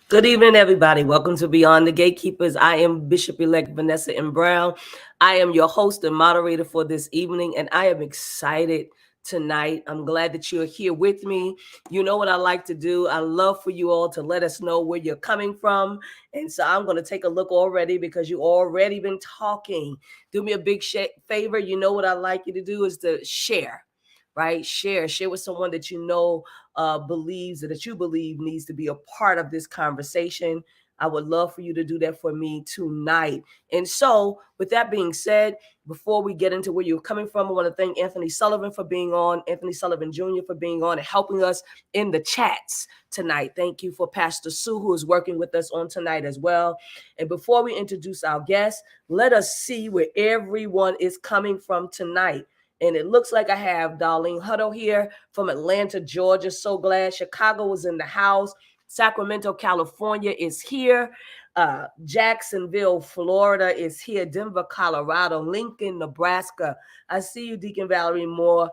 Good evening, everybody. Welcome to Beyond the Gatekeepers. I am Bishop-elect Vanessa M. Brown. I am your host and moderator for this evening, and I am excited tonight. I'm glad that you're here with me. You know what I like to do. I love for you all to let us know where you're coming from. And so I'm going to take a look already because you already been talking. Do me a big favor. You know what I like you to do is to share. Right? Share with someone that you know believes that you believe needs to be a part of this conversation. I would love for you to do that for me tonight. And so with that being said, before we get into where you're coming from, I want to thank Anthony Sullivan for being on, Anthony Sullivan Jr. for being on and helping us in the chats tonight. Thank you for Pastor Sue, who is working with us on tonight as well. And before we introduce our guests, let us see where everyone is coming from tonight. And it looks like I have Darlene Huddle here from Atlanta, Georgia. So glad. Chicago was in the house. Sacramento, California is here. Jacksonville, Florida is here. Denver, Colorado. Lincoln, Nebraska. I see you, Deacon Valerie Moore.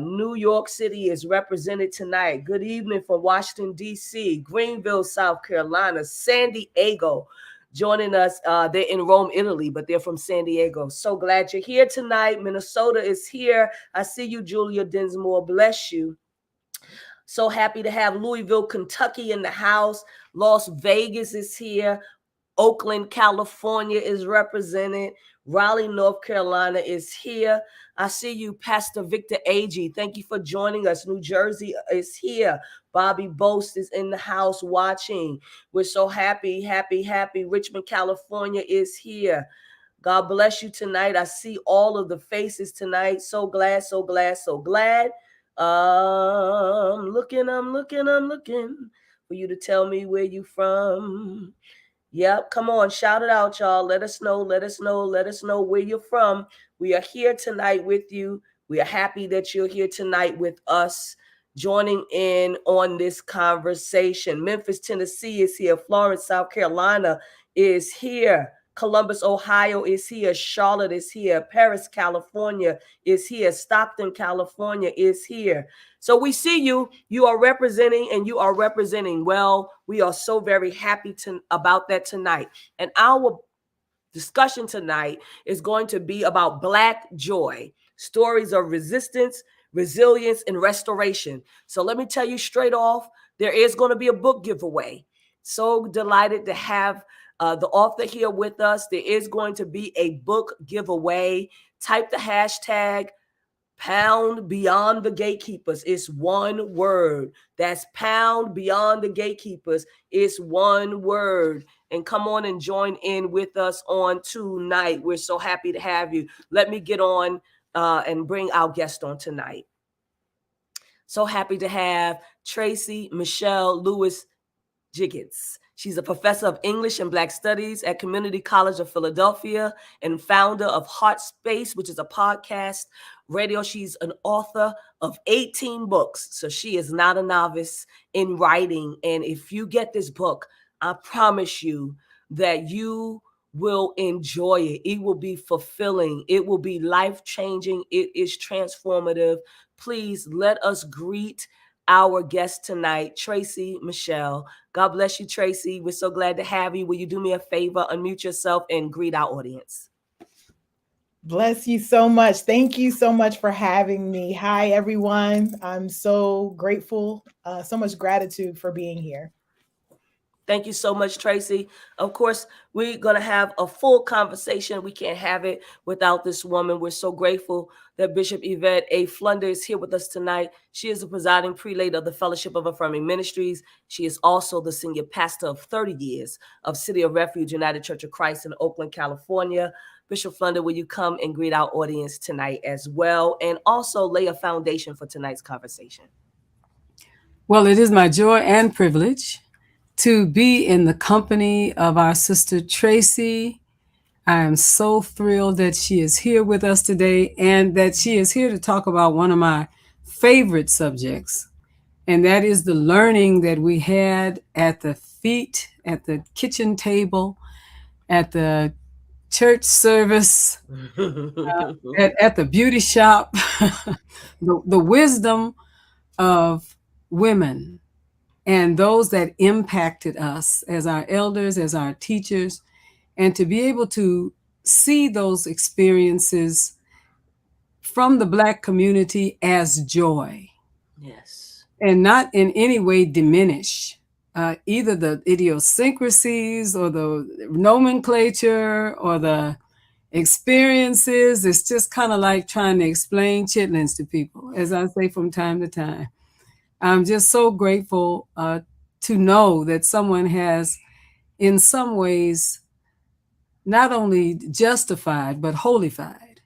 New York City is represented tonight. Good evening from Washington, D.C. Greenville, South Carolina. San Diego. Joining us, they're in Rome, Italy, but they're from San Diego. So glad you're here tonight. Minnesota is here. I see you, Julia Dinsmore. Bless you. So happy to have Louisville, Kentucky in the house. Las Vegas is here. Oakland, California is represented. Raleigh, North Carolina is here. I see you, Pastor Victor Agee. Thank you for joining us. New Jersey is here. Bobby Boast is in the house watching. We're so happy. Richmond, California is here. God bless you tonight. I see all of the faces tonight. So glad. I'm looking for you to tell me where you from. Yep, come on, shout it out, y'all. Let us know, let us know, let us know where you're from. We are here tonight with you. We are happy that you're here tonight with us, joining in on this conversation. Memphis, Tennessee is here. Florence, South Carolina is here. Columbus, Ohio is here. Charlotte is here. Paris, California is here. Stockton, California is here. So we see you. You are representing, and you are representing well. We are so very happy about that tonight. And our discussion tonight is going to be about Black joy, stories of resistance, resilience, and restoration. So let me tell you straight off, there is going to be a book giveaway. So delighted to have the author here with us. There is going to be a book giveaway. Type the hashtag Pound Beyond the Gatekeepers. It's one word. That's Pound Beyond the Gatekeepers. It's one word. And come on and join in with us on tonight. We're so happy to have you. Let me get on and bring our guest on tonight. So happy to have Tracey Michae'l Lewis-Giggetts. She's a professor of English and Black Studies at Community College of Philadelphia and founder of Heart Space, which is a podcast radio. She's an author of 18 books, so she is not a novice in writing. And if you get this book, I promise you that you will enjoy it. It will be fulfilling. It will be life-changing. It is transformative. Please let us greet our guest tonight, Tracey Michae'l. God bless you, Tracey. We're so glad to have you. Will you do me a favor, unmute yourself, and greet our audience? Bless you so much. Thank you so much for having me. Hi, everyone. I'm so grateful, so much gratitude for being here. Thank you so much, Tracey. Of course, we're going to have a full conversation. We can't have it without this woman. We're so grateful that Bishop Yvette A. Flunder is here with us tonight. She is the presiding prelate of the Fellowship of Affirming Ministries. She is also the senior pastor of 30 years of City of Refuge United Church of Christ in Oakland, California. Bishop Flunder, will you come and greet our audience tonight as well, and also lay a foundation for tonight's conversation? Well, it is my joy and privilege to be in the company of our sister Tracey. I am so thrilled that she is here with us today and that she is here to talk about one of my favorite subjects, and that is the learning that we had at the feet, at the kitchen table, at the church service, at the beauty shop, the wisdom of women and those that impacted us as our elders, as our teachers, and to be able to see those experiences from the Black community as joy. Yes. And not in any way diminish either the idiosyncrasies or the nomenclature or the experiences. It's just kind of like trying to explain chitlins to people, as I say from time to time. I'm just so grateful to know that someone has, in some ways, not only justified, but holified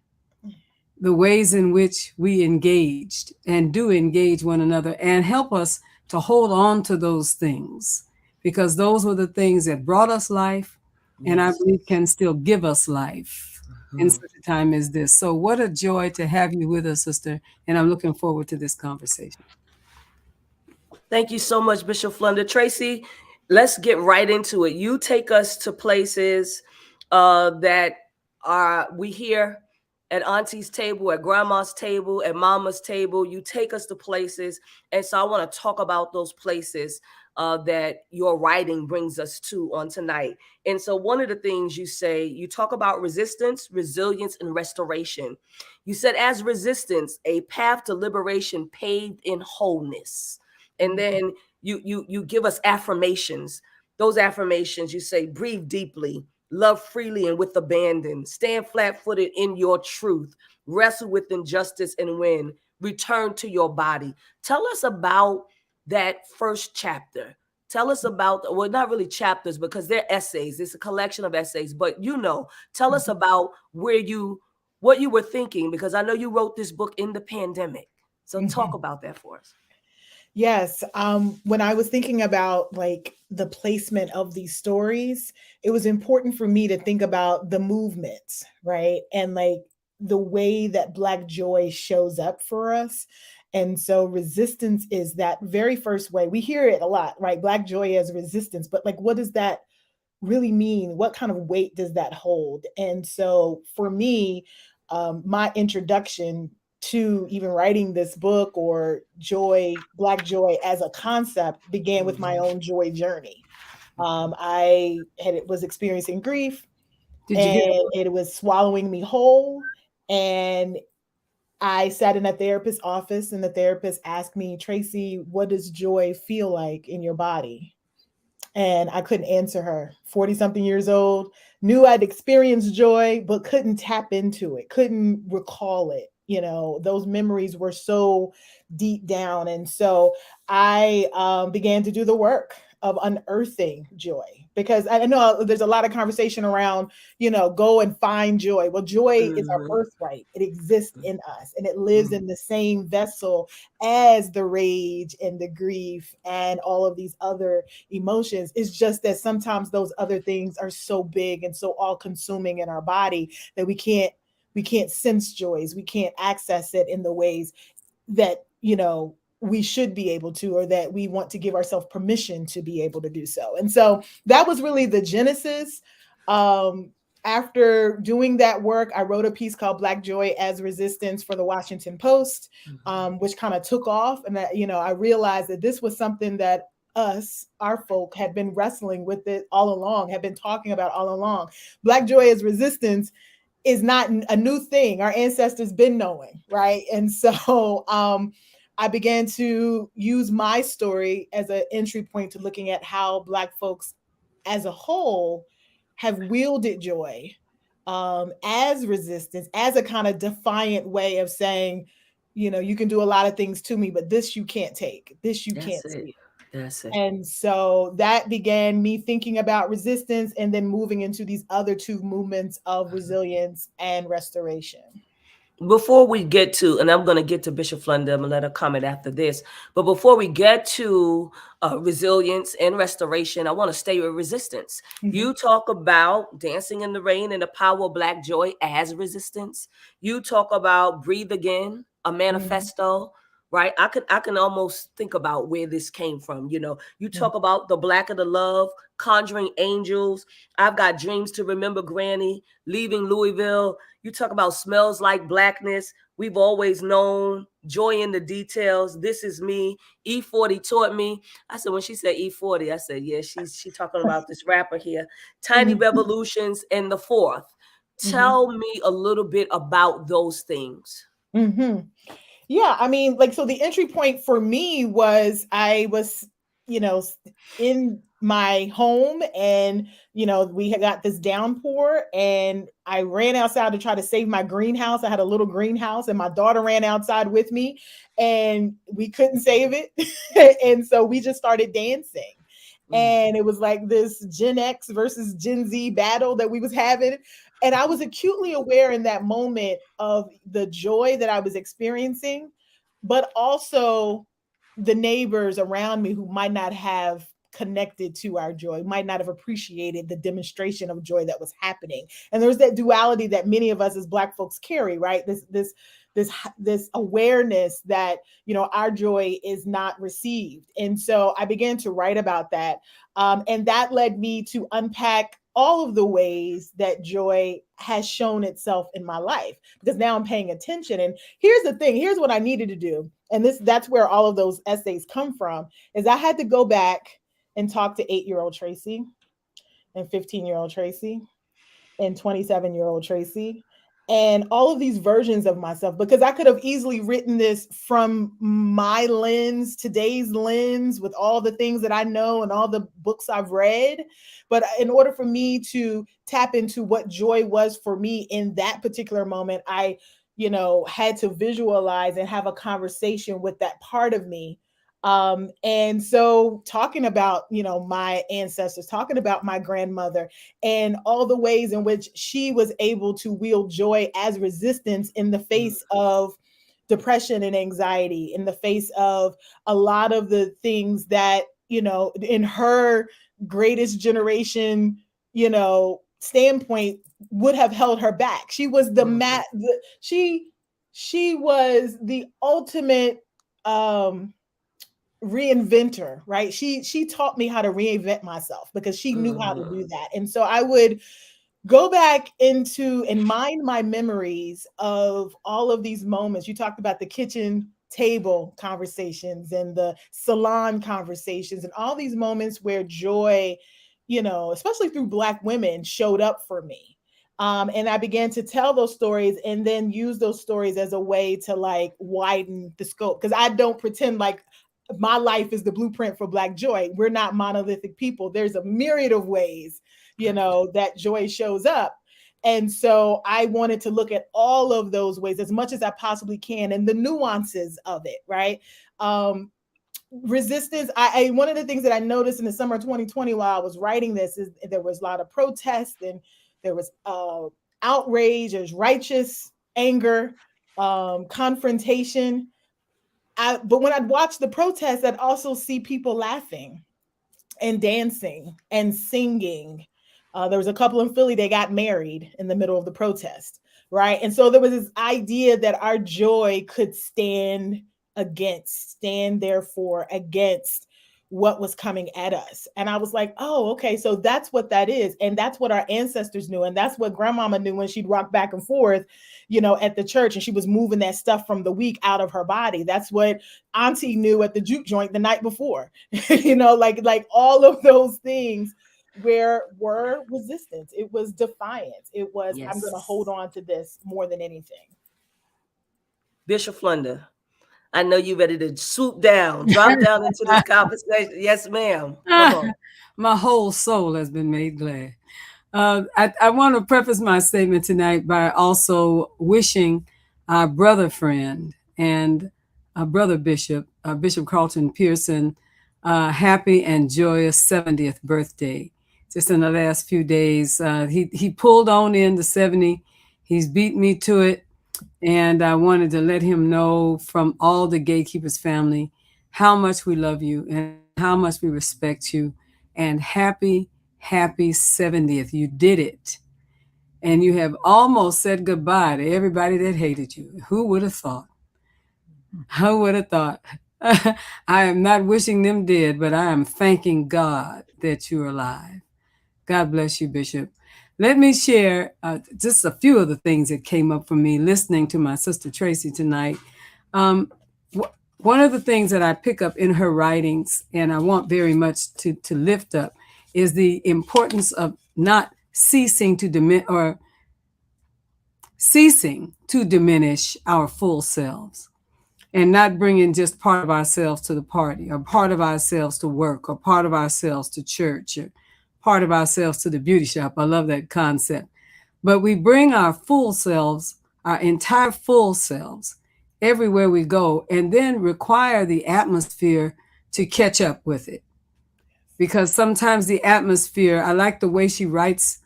the ways in which we engaged and do engage one another and help us to hold on to those things, because those were the things that brought us life, and I believe can still give us life in such a time as this. So what a joy to have you with us, sister, and I'm looking forward to this conversation. Thank you so much, Bishop Flunder. Tracey, let's get right into it. You take us to places that we hear at auntie's table, at grandma's table, at mama's table. You take us to places. And so I want to talk about those places that your writing brings us to on tonight. And so one of the things you say, you talk about resistance, resilience, and restoration. You said, as resistance, a path to liberation paved in wholeness. And then you give us affirmations. Those affirmations, you say, breathe deeply, love freely and with abandon, stand flat-footed in your truth, wrestle with injustice and win, return to your body. Tell us about that first chapter. Tell us about, well, not really chapters because they're essays. It's a collection of essays, but tell us about what you were thinking, because I know you wrote this book in the pandemic. So talk about that for us. Yes. When I was thinking about like the placement of these stories, it was important for me to think about the movements, right? And like the way that Black joy shows up for us. And so resistance is that very first way. We hear it a lot, right? Black joy as resistance, but like what does that really mean? What kind of weight does that hold? And so for me, my introduction to even writing this book or joy, Black joy as a concept began with my Mhm. own joy journey. I was experiencing grief Did you and get it was swallowing me whole. And I sat in a therapist's office and the therapist asked me, Tracey, what does joy feel like in your body? And I couldn't answer her. 40 something years old, knew I'd experienced joy, but couldn't tap into it, couldn't recall it. You know, those memories were so deep down. And so I began to do the work of unearthing joy because I know there's a lot of conversation around, go and find joy. Well, joy is our Mhm. birthright, it exists in us and it lives in the same vessel as the rage and the grief and all of these other emotions. It's just that sometimes those other things are so big and so all consuming in our body that we can't sense joys, we can't access it in the ways that we should be able to, or that we want to give ourselves permission to be able to do so. And so that was really the genesis. After doing that work, I wrote a piece called Black Joy as Resistance for the Washington Post, which kind of took off. And I realized that this was something that our folk, had been wrestling with it all along, had been talking about all along. Black Joy as Resistance is not a new thing. Our ancestors been knowing, right? And so I began to use my story as an entry point to looking at how Black folks as a whole have wielded joy as resistance, as a kind of defiant way of saying, you can do a lot of things to me, but this you can't take, this you That's can't it. see. That's it. And so that began me thinking about resistance and then moving into these other two movements of resilience and restoration. Before we get to, and I'm going to get to Bishop Flunder, I'm going to let her comment after this. But before we get to resilience and restoration, I want to stay with resistance. Mhm. You talk about dancing in the rain and the power of Black joy as resistance. You talk about breathe again, a Mhm. manifesto, right? I can almost think about where this came from. You Mhm. talk about the Black of the love, conjuring angels. I've got dreams to remember Granny, leaving Louisville. You talk about smells like blackness. We've always known joy in the details. This is me. E40 taught me. I said, when she said E40, I said, yeah, she talking about this rapper here. Tiny Mhm. revolutions and the fourth. Mhm. Tell me a little bit about those things. Mhm. Yeah, I mean, like, so the entry point for me was I was, in my home and, we had got this downpour and I ran outside to try to save my greenhouse. I had a little greenhouse and my daughter ran outside with me and we couldn't save it. And so we just started dancing. And it was like this Gen X versus Gen Z battle that we was having. And I was acutely aware in that moment of the joy that I was experiencing, but also the neighbors around me who might not have connected to our joy, might not have appreciated the demonstration of joy that was happening. And there's that duality that many of us as Black folks carry, right? This awareness that our joy is not received. And so I began to write about that, and that led me to unpack all of the ways that joy has shown itself in my life, because now I'm paying attention. And here's the thing, here's what I needed to do, and that's where all of those essays come from, is I had to go back and talk to 8-year-old Tracey and 15-year-old Tracey and 27-year-old Tracey and all of these versions of myself, because I could have easily written this from my lens, today's lens, with all the things that I know and all the books I've read. But in order for me to tap into what joy was for me in that particular moment, I had to visualize and have a conversation with that part of me. And so talking about my ancestors, talking about my grandmother and all the ways in which she was able to wield joy as resistance in the face of depression and anxiety in the face of a lot of the things that, you know, in her greatest generation, you know, standpoint would have held her back. She was she was the ultimate reinventor, right? She taught me how to reinvent myself because she knew how to do that. And so I would go back into and mine my memories of all of these moments. You talked about the kitchen table conversations and the salon conversations and all these moments where joy, you know, especially through Black women, showed up for me. And I began to tell those stories and then use those stories as a way to like widen the scope. Because I don't pretend like my life is the blueprint for Black joy. We're not monolithic people. There's a myriad of ways, you know, that joy shows up. And so I wanted to look at all of those ways as much as I possibly can and the nuances of it, right? Resistance. One of the things that I noticed in the summer of 2020 while I was writing this is there was a lot of protest and there was outrage, there's righteous anger, confrontation. But when I'd watch the protests, I'd also see people laughing and dancing and singing. There was a couple in Philly, they got married in the middle of the protest, right? And so there was this idea that our joy could stand therefore against what was coming at us. And I was like, oh, okay, so that's what that is. And that's what our ancestors knew. And that's what grandmama knew when she'd rock back and forth, you know, at the church and she was moving that stuff from the week out of her body. That's what auntie knew at the juke joint the night before, you know, like all of those things were resistance. It was defiance. It was, yes, I'm going to hold on to this more than anything. Bishop Flunder, I know you're ready to swoop down, drop down into this conversation. Yes, ma'am. Come on. My whole soul has been made glad. I want to preface my statement tonight by also wishing our brother friend and our brother Bishop, Bishop Carlton Pearson, happy and joyous 70th birthday. Just in the last few days, he pulled on in the 70. He's beat me to it. And I wanted to let him know from all the Gatekeepers family how much we love you and how much we respect you. And happy 70th. You did it. And you have almost said goodbye to everybody that hated you. Who would have thought? Who would have thought? I am not wishing them dead, but I am thanking God that you're alive. God bless you, Bishop. Let me share just a few of the things that came up for me listening to my sister Tracey tonight. One of the things that I pick up in her writings, and I want very much to lift up, is the importance of not ceasing to diminish our full selves and not bringing just part of ourselves to the party or part of ourselves to work or part of ourselves to church or part of ourselves to the beauty shop. I love that concept. But we bring our full selves, our entire full selves, everywhere we go, and then require the atmosphere to catch up with it. Because sometimes the atmosphere, I like the way she writes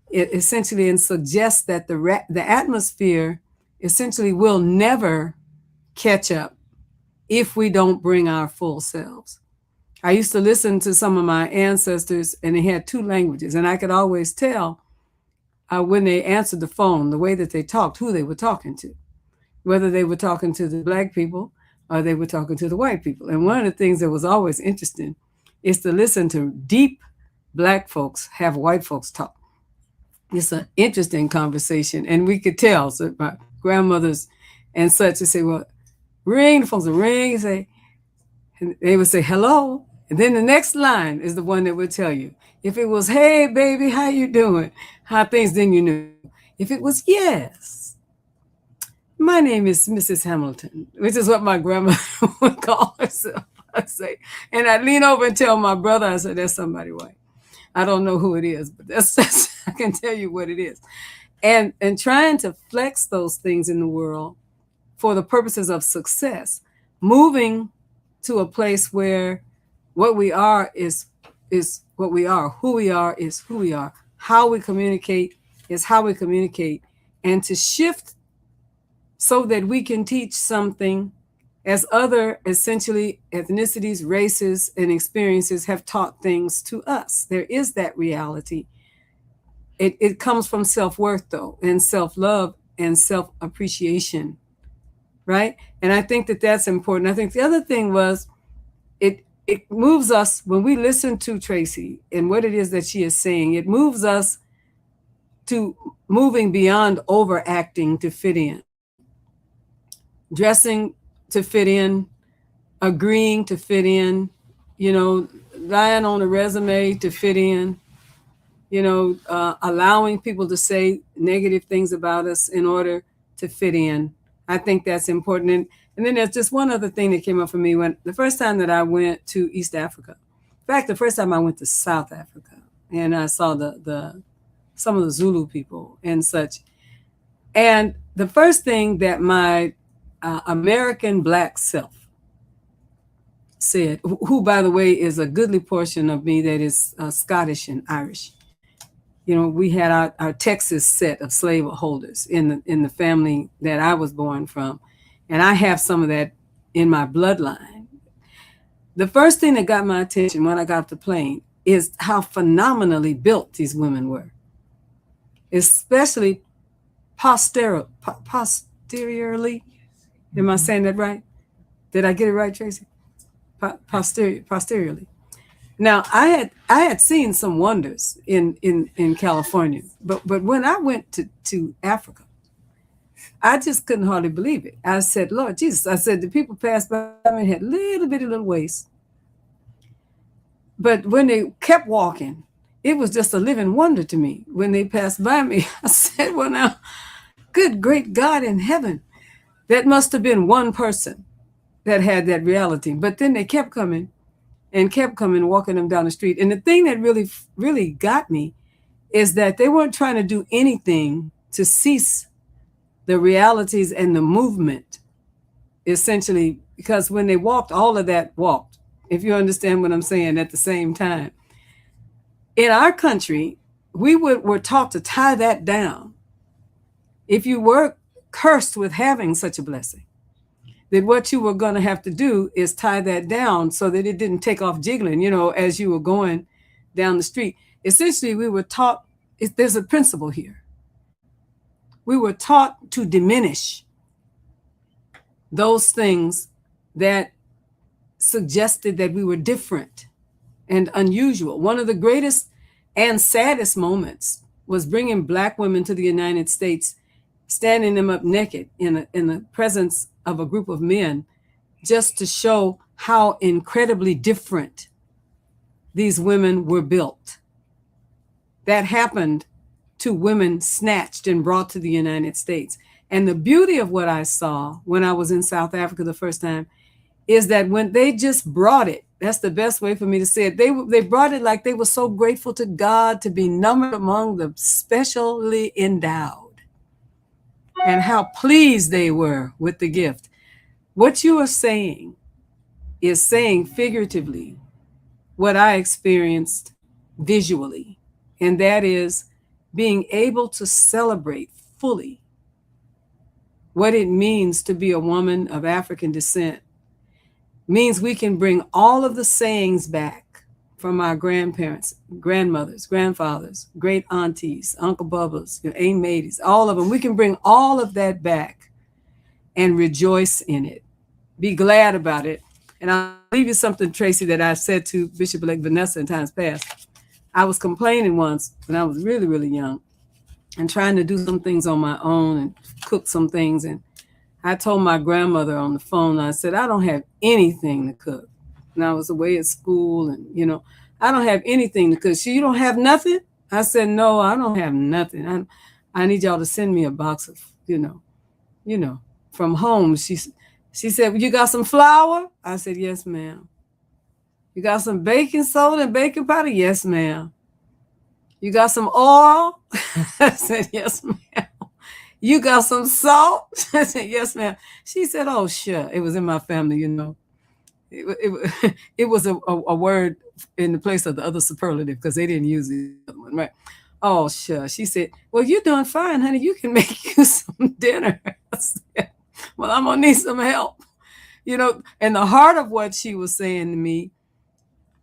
it essentially and suggests that the atmosphere essentially will never catch up if we don't bring our full selves. I used to listen to some of my ancestors and they had two languages, and I could always tell when they answered the phone, the way that they talked, who they were talking to, whether they were talking to the Black people or they were talking to the white people. And one of the things that was always interesting is to listen to deep Black folks have white folks talk. It's an interesting conversation, and we could tell. So my grandmothers and such would say, well, ring, the phones would ring, and say, and they would say, hello. And then the next line is the one that would tell you. If it was, hey, baby, how you doing? How things, then you knew. If it was, yes, my name is Mrs. Hamilton, which is what my grandma would call herself, I'd say. And I'd lean over and tell my brother, I said, that's somebody white. I don't know who it is, but that's I can tell you what it is. And trying to flex those things in the world for the purposes of success, moving to a place where what we are is what we are, who we are is who we are, how we communicate is how we communicate, and to shift so that we can teach something as other essentially ethnicities, races, and experiences have taught things to us. There is that reality. It comes from self-worth, though, and self-love and self-appreciation, right? And I think that that's important. I think the other thing was it moves us when we listen to Tracey and what it is that she is saying. It moves us to moving beyond overacting to fit in, dressing to fit in, agreeing to fit in, lying on a resume to fit in, allowing people to say negative things about us in order to fit in. I think that's important. And then there's just one other thing that came up for me when the first time that I went to East Africa. In fact, the first time I went to South Africa and I saw some of the Zulu people and such. And the first thing that my American Black self said, who, by the way, is a goodly portion of me that is Scottish and Irish. We had our Texas set of slaveholders in the family that I was born from. And I have some of that in my bloodline. The first thing that got my attention when I got off the plane is how phenomenally built these women were, especially posteriorly. Am I saying that right? Did I get it right, Tracey? Posteriorly. Now, I had seen some wonders in California, but when I went to Africa, I just couldn't hardly believe it. I said, Lord Jesus, I said, the people passed by me and had little waist. But when they kept walking, it was just a living wonder to me. When they passed by me, I said, well, now, good, great God in heaven, that must have been one person that had that reality. But then they kept coming, walking them down the street. And the thing that really, really got me is that they weren't trying to do anything to cease the realities and the movement, essentially, because when they walked, all of that walked, if you understand what I'm saying, at the same time. In our country, we were taught to tie that down. If you were cursed with having such a blessing, that what you were going to have to do is tie that down so that it didn't take off jiggling, as you were going down the street. Essentially, we were taught, there's a principle here. We were taught to diminish those things that suggested that we were different and unusual. One of the greatest and saddest moments was bringing Black women to the United States, standing them up naked in the presence of a group of men, just to show how incredibly different these women were built. That happened to women snatched and brought to the United States. And the beauty of what I saw when I was in South Africa the first time is that when they just brought it, that's the best way for me to say it. They brought it like they were so grateful to God to be numbered among the specially endowed, and how pleased they were with the gift. What you are saying is saying figuratively what I experienced visually, and that is being able to celebrate fully what it means to be a woman of African descent. Means we can bring all of the sayings back from our grandparents, grandmothers, grandfathers, great aunties, Uncle Bubba's, Aunt Mady's, all of them. We can bring all of that back and rejoice in it. Be glad about it. And I'll leave you something, Tracey, that I said to Bishop-elect Vanessa in times past. I was complaining once when I was really, really young and trying to do some things on my own and cook some things. And I told my grandmother on the phone, I said, I don't have anything to cook. And I was away at school and, I don't have anything to cook. You don't have nothing? I said, no, I don't have nothing. I need y'all to send me a box of, from home. She said, well, you got some flour? I said, yes, ma'am. You got some baking soda and baking powder? Yes, ma'am. You got some oil? I said, yes, ma'am. You got some salt? I said, yes, ma'am. She said, oh, sure. It was in my family, It was a word in the place of the other superlative because they didn't use the other one, right? Oh, sure. She said, well, you're doing fine, honey. You can make you some dinner. I said, Well, I'm going to need some help. And the heart of what she was saying to me,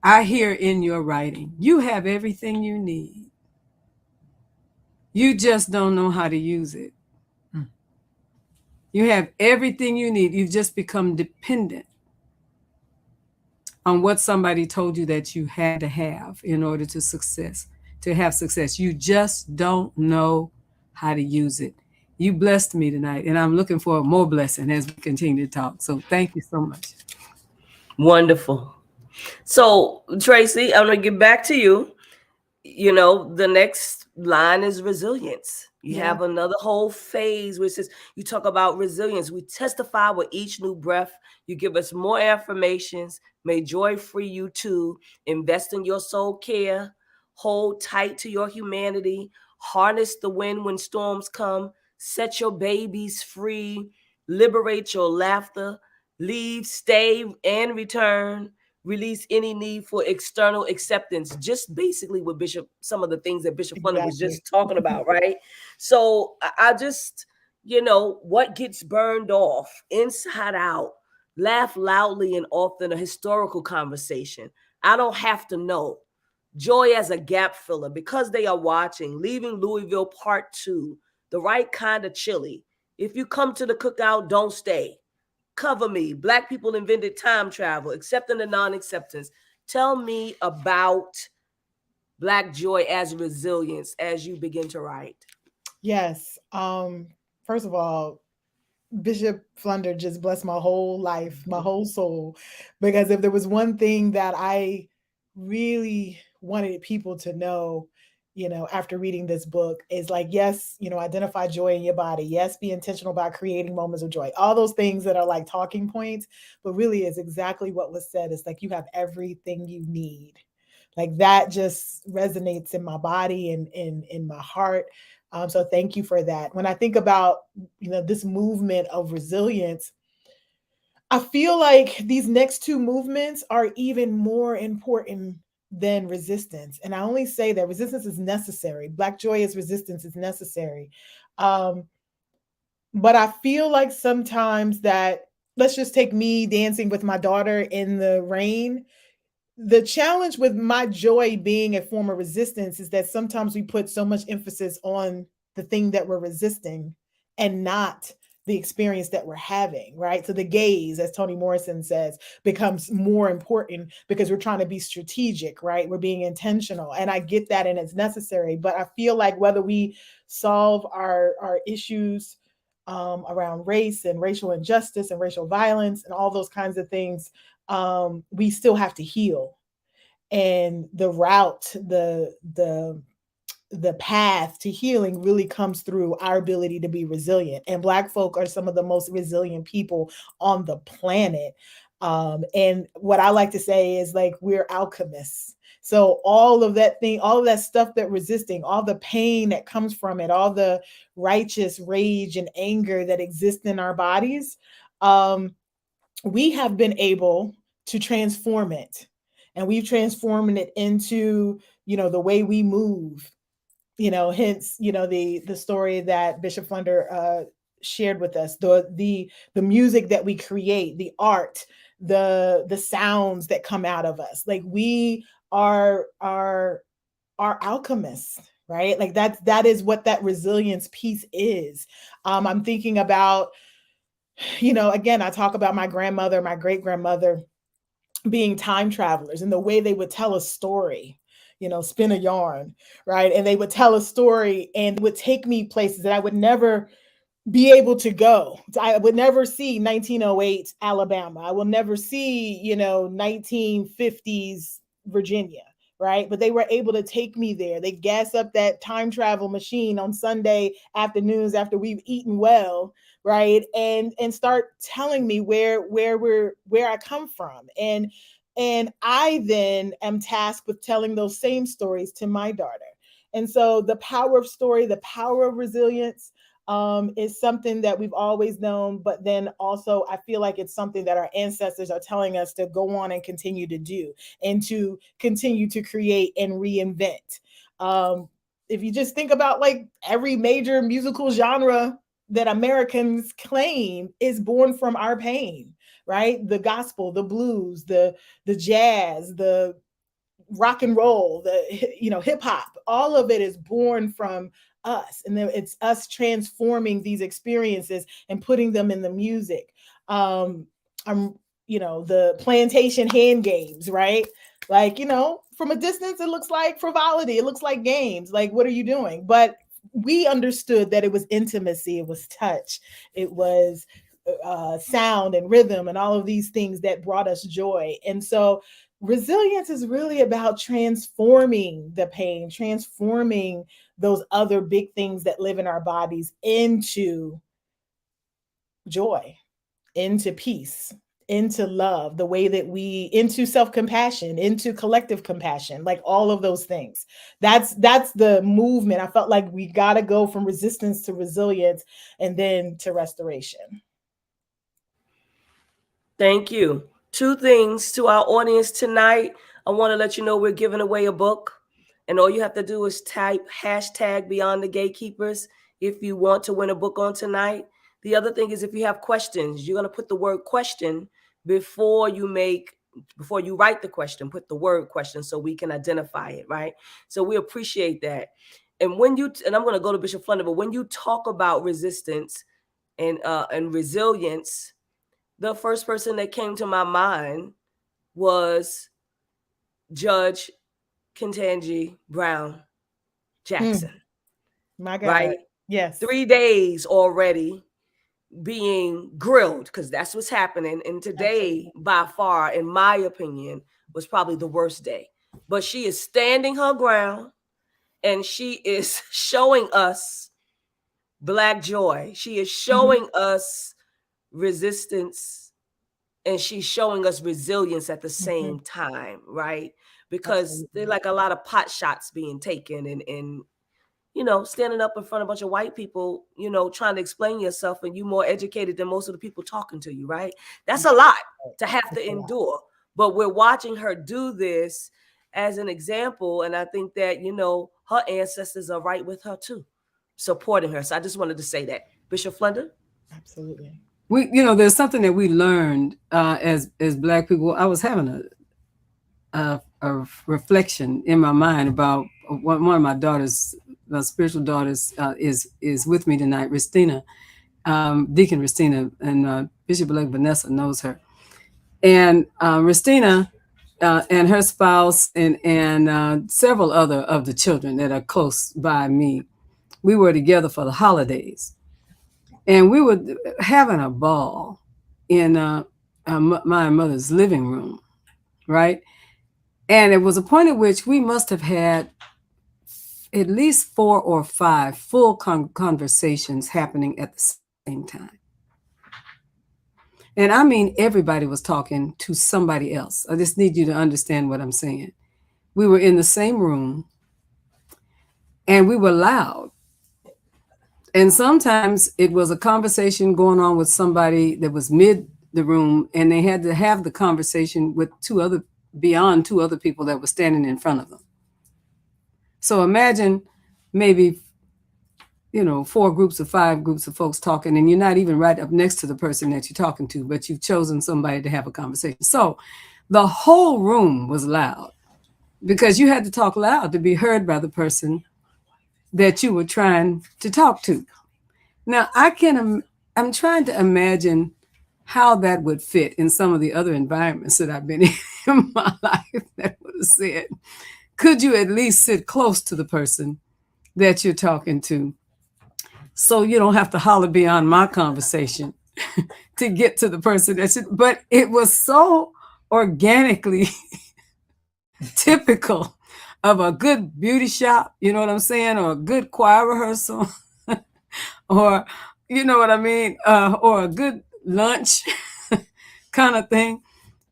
I hear in your writing, you have everything you need. You just don't know how to use it. You have everything you need. You've just become dependent on what somebody told you that you had to have in order to have success. You just don't know how to use it. You blessed me tonight, and I'm looking for more blessing as we continue to talk. So thank you so much. Wonderful. So, Tracey, I'm going to get back to you. The next line is resilience. You have another whole phase which says you talk about resilience. We testify with each new breath. You give us more affirmations. May joy free you to invest in your soul care. Hold tight to your humanity. Harness the wind when storms come. Set your babies free. Liberate your laughter. Leave, stay, and return. Release any need for external acceptance. Just basically what some of the things that Bishop Flunder was just talking about, right? So I just, what gets burned off inside out, laugh loudly and often, a historical conversation. I don't have to know. Joy as a gap filler because they are watching. Leaving Louisville Part 2, the right kind of chili. If you come to the cookout, don't stay. Cover me. Black people invented time travel, accepting the non-acceptance. Tell me about Black joy as resilience as you begin to write. Yes. First of all, Bishop Flunder just blessed my whole life, my whole soul. Because if there was one thing that I really wanted people to know, after reading this book, is like, yes, identify joy in your body. Yes, be intentional about creating moments of joy. All those things that are like talking points, but really is exactly what was said. It's like you have everything you need. Like that just resonates in my body and in my heart. So thank you for that. When I think about this movement of resilience, I feel like these next two movements are even more important than resistance. And I only say that resistance is necessary. Black joy as resistance is necessary. But I feel like sometimes that, let's just take me dancing with my daughter in the rain. The challenge with my joy being a form of resistance is that sometimes we put so much emphasis on the thing that we're resisting and not the experience that we're having, right? So the gaze, as Toni Morrison says, becomes more important because we're trying to be strategic, right? We're being intentional. And I get that and it's necessary. But I feel like whether we solve our issues around race and racial injustice and racial violence and all those kinds of things, we still have to heal. And the route, the path to healing really comes through our ability to be resilient. And Black folk are some of the most resilient people on the planet. And what I like to say is like, we're alchemists. So all of that stuff that resisting, all the pain that comes from it, all the righteous rage and anger that exists in our bodies, we have been able to transform it. And we've transformed it into, the way we move, hence, the story that Bishop Flunder shared with us, the music that we create, the art, the sounds that come out of us. Like we are alchemists, right? Like that is what that resilience piece is. I'm thinking about, again, I talk about my grandmother, my great grandmother being time travelers and the way they would tell a story, spin a yarn, right? And they would tell a story and it would take me places that I would never be able to go. I would never see 1908 Alabama. I will never see, 1950s Virginia, right? But they were able to take me there. They gas up that time travel machine on Sunday afternoons after we've eaten well, right? And start telling me where I come from. And I then am tasked with telling those same stories to my daughter. And so the power of story, the power of resilience, is something that we've always known, but then also I feel like it's something that our ancestors are telling us to go on and continue to do and to continue to create and reinvent. If you just think about like every major musical genre that Americans claim is born from our pain, right? The gospel, the blues, the jazz, the rock and roll, the hip hop, all of it is born from us, and then it's us transforming these experiences and putting them in the music. I'm the plantation hand games, right? Like, from a distance it looks like frivolity, it looks like games, like what are you doing? But we understood that it was intimacy, it was touch, it was sound and rhythm and all of these things that brought us joy. And so resilience is really about transforming the pain, transforming those other big things that live in our bodies into joy, into peace, into love, the way that into self-compassion, into collective compassion, like all of those things. That's the movement. I felt like we got to go from resistance to resilience and then to restoration. Thank you. Two things to our audience tonight. I want to let you know we're giving away a book, and all you have to do is type hashtag Beyond the Gatekeepers if you want to win a book on tonight. The other thing is, if you have questions, you're going to put the word question before you write the question, put the word question so we can identify it, right? So we appreciate that. And and I'm going to go to Bishop Flunder, but when you talk about resistance and resilience, the first person that came to my mind was Judge Ketanji Brown Jackson. My God. Right? Yes. 3 days already being grilled, because that's what's happening. And today, by far, in my opinion, was probably the worst day. But she is standing her ground, and she is showing us Black joy. She is showing us resistance, and she's showing us resilience at the same time, right? Because they're like a lot of pot shots being taken and standing up in front of a bunch of white people, trying to explain yourself, and you more educated than most of the people talking to you, right? That's a lot to have to endure. But we're watching her do this as an example, and I think that, her ancestors are right with her too, supporting her. So I just wanted to say that. Bishop Flunder? Absolutely. There's something that we learned as Black people. I was having a reflection in my mind about one of my daughters, my spiritual daughters, is with me tonight, Ristina, Deacon Ristina, and Bishop-elect Vanessa knows her. And Ristina and her spouse and several other of the children that are close by me, we were together for the holidays. And we were having a ball in my mother's living room, right? And it was a point at which we must have had at least 4 or 5 full conversations happening at the same time. And I mean, everybody was talking to somebody else. I just need you to understand what I'm saying. We were in the same room, and we were loud. And sometimes it was a conversation going on with somebody that was mid the room, and they had to have the conversation with beyond 2 other people that were standing in front of them. So imagine maybe, 4 groups of 5 groups of folks talking, and you're not even right up next to the person that you're talking to, but you've chosen somebody to have a conversation. So the whole room was loud because you had to talk loud to be heard by the person that you were trying to talk to. Now, I'm trying to imagine how that would fit in some of the other environments that I've been in my life that would have said, could you at least sit close to the person that you're talking to so you don't have to holler beyond my conversation to get to the person but it was so organically typical of a good beauty shop, you know what I'm saying, or a good choir rehearsal, or you know what I mean, or a good lunch kind of thing,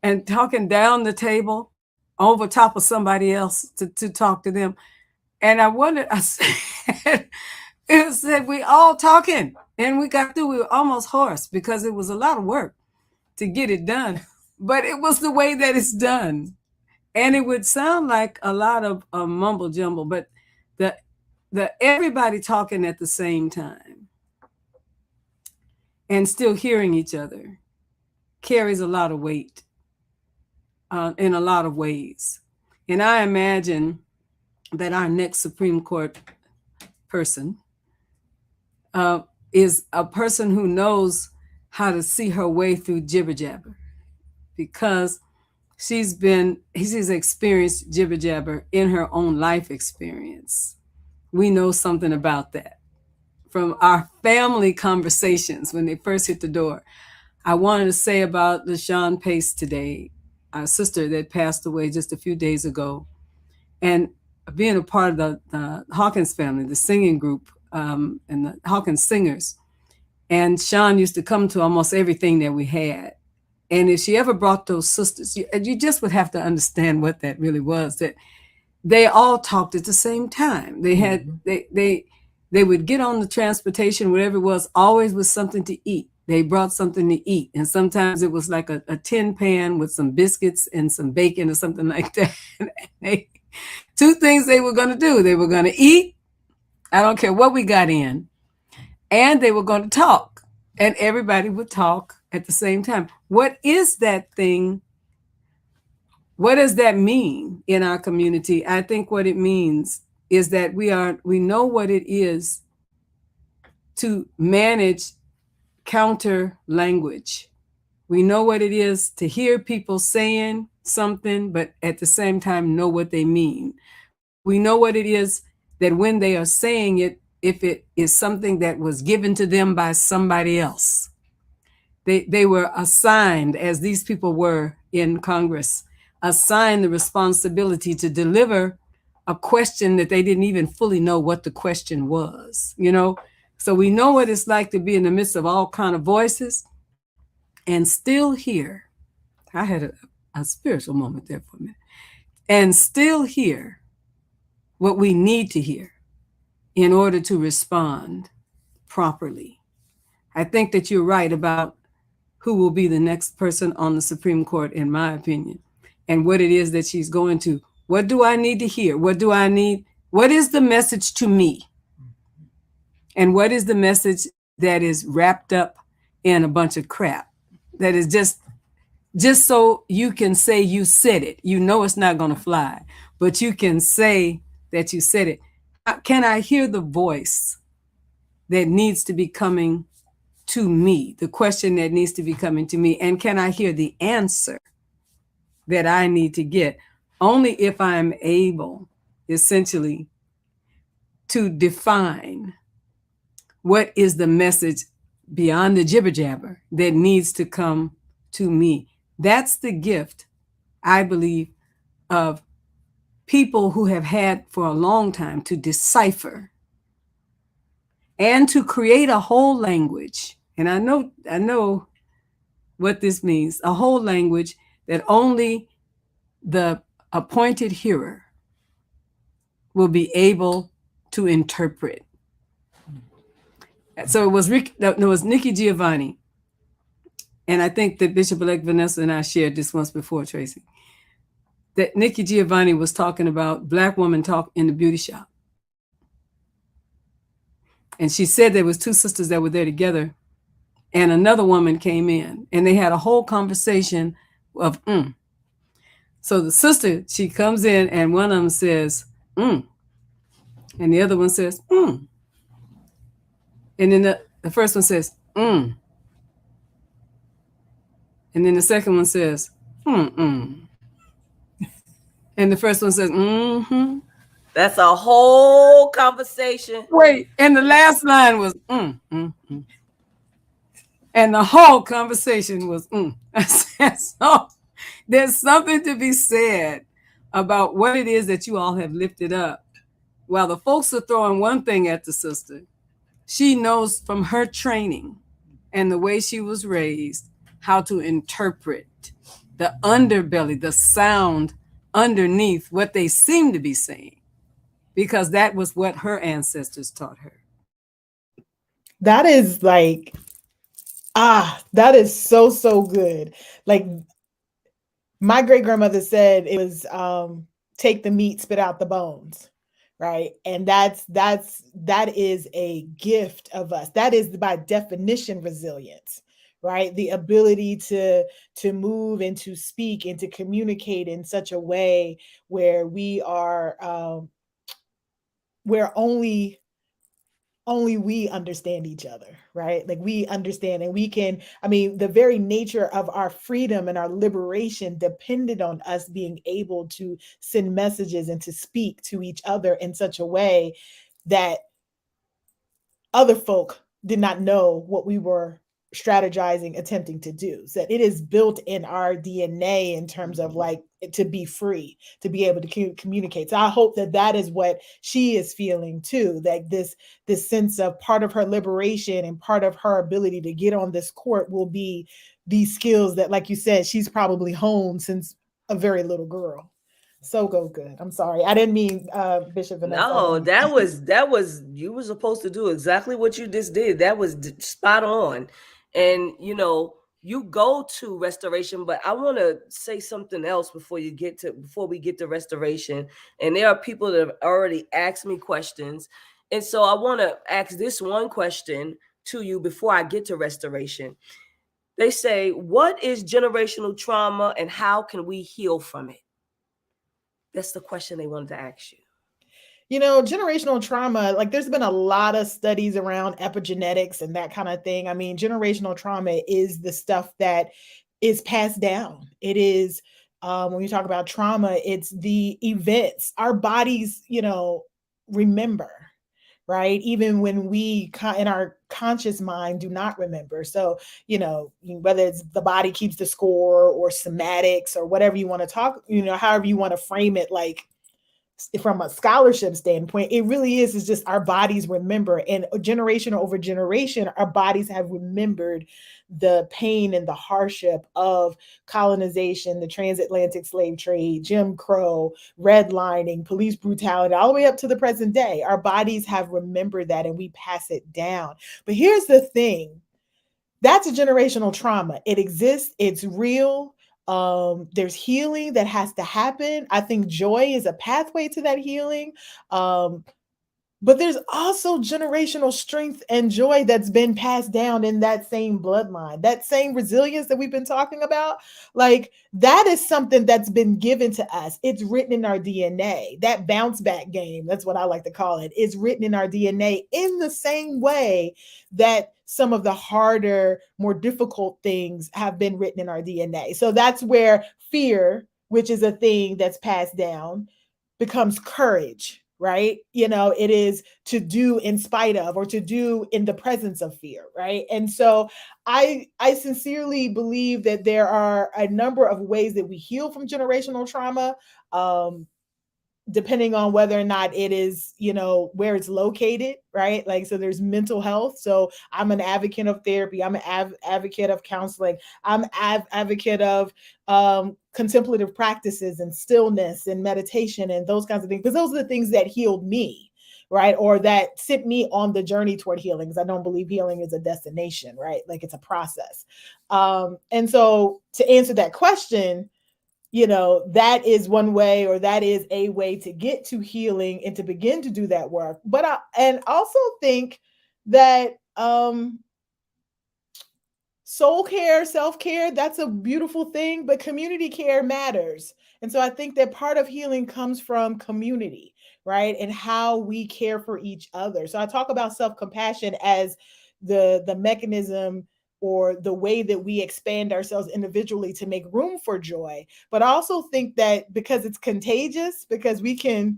and talking down the table over top of somebody else to talk to them. And I wondered, it said we all talking, and we got through. We were almost hoarse because it was a lot of work to get it done, but it was the way that it's done. And it would sound like a lot of mumble jumble, but the everybody talking at the same time and still hearing each other carries a lot of weight in a lot of ways. And I imagine that our next Supreme Court person is a person who knows how to see her way through jibber jabber, because she's experienced jibber jabber in her own life experience. We know something about that from our family conversations when they first hit the door. I wanted to say about LaShawn Pace today, our sister that passed away just a few days ago, and being a part of the Hawkins family, the singing group, and the Hawkins singers. And Sean used to come to almost everything that we had. And if she ever brought those sisters, you just would have to understand what that really was, that they all talked at the same time. They had, they would get on the transportation, whatever it was, always with something to eat. They brought something to eat. And sometimes it was like a tin pan with some biscuits and some bacon or something like that. Two things they were going to do. They were going to eat. I don't care what we got in. And they were going to talk. And everybody would talk at the same time. What is that thing? What does that mean in our community? I think what it means is that we know what it is to manage counter language. We know what it is to hear people saying something, but at the same time know what they mean. We know what it is that when they are saying it, if it is something that was given to them by somebody else, they were assigned, as these people were in Congress, assigned the responsibility to deliver a question that they didn't even fully know what the question was, you know? So we know what it's like to be in the midst of all kind of voices and still hear. I had a spiritual moment there for a minute. And still hear what we need to hear in order to respond properly. I think that you're right about who will be the next person on the Supreme Court, in my opinion, and what it is that she's going to. What do I need to hear? What do I need? What is the message to me? And what is the message that is wrapped up in a bunch of crap that is just so you can say you said it? You know it's not going to fly, but you can say that you said it. Can I hear the voice that needs to be coming to me, the question that needs to be coming to me? And can I hear the answer that I need to get? Only if I'm able, essentially, to define what is the message beyond the jibber jabber that needs to come to me. That's the gift, I believe, of people who have had for a long time to decipher and to create a whole language. And I know what this means, a whole language that only the appointed hearer will be able to interpret. So it was Nikki Giovanni. And I think that Bishop-elect Vanessa and I shared this once before, Tracey, that Nikki Giovanni was talking about Black woman talk in the beauty shop. And she said there was two sisters that were there together, and another woman came in, and they had a whole conversation of So the sister, she comes in, and one of them says, and the other one says, And then the first one says, And then the second one says, And the first one says, That's a whole conversation. Wait, and the last line was, And the whole conversation was, I said, so there's something to be said about what it is that you all have lifted up. While the folks are throwing one thing at the sister, she knows from her training and the way she was raised how to interpret the underbelly, the sound underneath what they seem to be saying, because that was what her ancestors taught her. That is like, that is so good. Like my great grandmother said, it was take the meat, spit out the bones, right? And that is a gift of us. That is by definition resilience, right? The ability to move and to speak and to communicate in such a way where we are where only we understand each other, right? Like we understand and we can, I mean, the very nature of our freedom and our liberation depended on us being able to send messages and to speak to each other in such a way that other folk did not know what we were strategizing, attempting to do. So it is built in our DNA in terms of like to be free, to be able to communicate. So I hope that that is what she is feeling too. That this sense of part of her liberation and part of her ability to get on this court will be these skills that, like you said, she's probably honed since a very little girl. So go good. I'm sorry. I didn't mean Bishop Vanessa. No, that was you were supposed to do exactly what you just did. That was spot on. And you go to restoration, but I want to say something else before we get to restoration. And there are people that have already asked me questions. And so I want to ask this one question to you before I get to restoration. They say, what is generational trauma and how can we heal from it? That's the question they wanted to ask you. Generational trauma, like there's been a lot of studies around epigenetics and that kind of thing. I mean, generational trauma is the stuff that is passed down. It is, when you talk about trauma, it's the events our bodies, remember, right? Even when we in our conscious mind do not remember. So, whether it's the body keeps the score or somatics or whatever you want to talk, however you want to frame it, like from a scholarship standpoint, it really is just our bodies remember, and generation over generation, our bodies have remembered the pain and the hardship of colonization, the transatlantic slave trade, Jim Crow, redlining, police brutality, all the way up to the present day. Our bodies have remembered that and we pass it down. But here's the thing. That's a generational trauma. It exists. It's real. There's healing that has to happen. I think joy is a pathway to that healing. But there's also generational strength and joy that's been passed down in that same bloodline, that same resilience that we've been talking about. Like that is something that's been given to us. It's written in our DNA. That bounce back game, that's what I like to call it, is written in our DNA in the same way that some of the harder, more difficult things have been written in our DNA. So that's where fear, which is a thing that's passed down, becomes courage, right? It is to do in spite of or to do in the presence of fear, right? And so I sincerely believe that there are a number of ways that we heal from generational trauma, depending on whether or not it is, where it's located, right? Like, so there's mental health. So I'm an advocate of therapy. I'm an advocate of counseling. I'm an advocate of contemplative practices and stillness and meditation and those kinds of things, because those are the things that healed me, right? Or that sent me on the journey toward healing, because I don't believe healing is a destination, right? Like it's a process. And so to answer that question, that is one way, or that is a way to get to healing and to begin to do that work. But I also think that soul care, self-care, that's a beautiful thing, but community care matters. And so I think that part of healing comes from community, right? And how we care for each other. So I talk about self-compassion as the mechanism or the way that we expand ourselves individually to make room for joy. But I also think that because it's contagious, because we can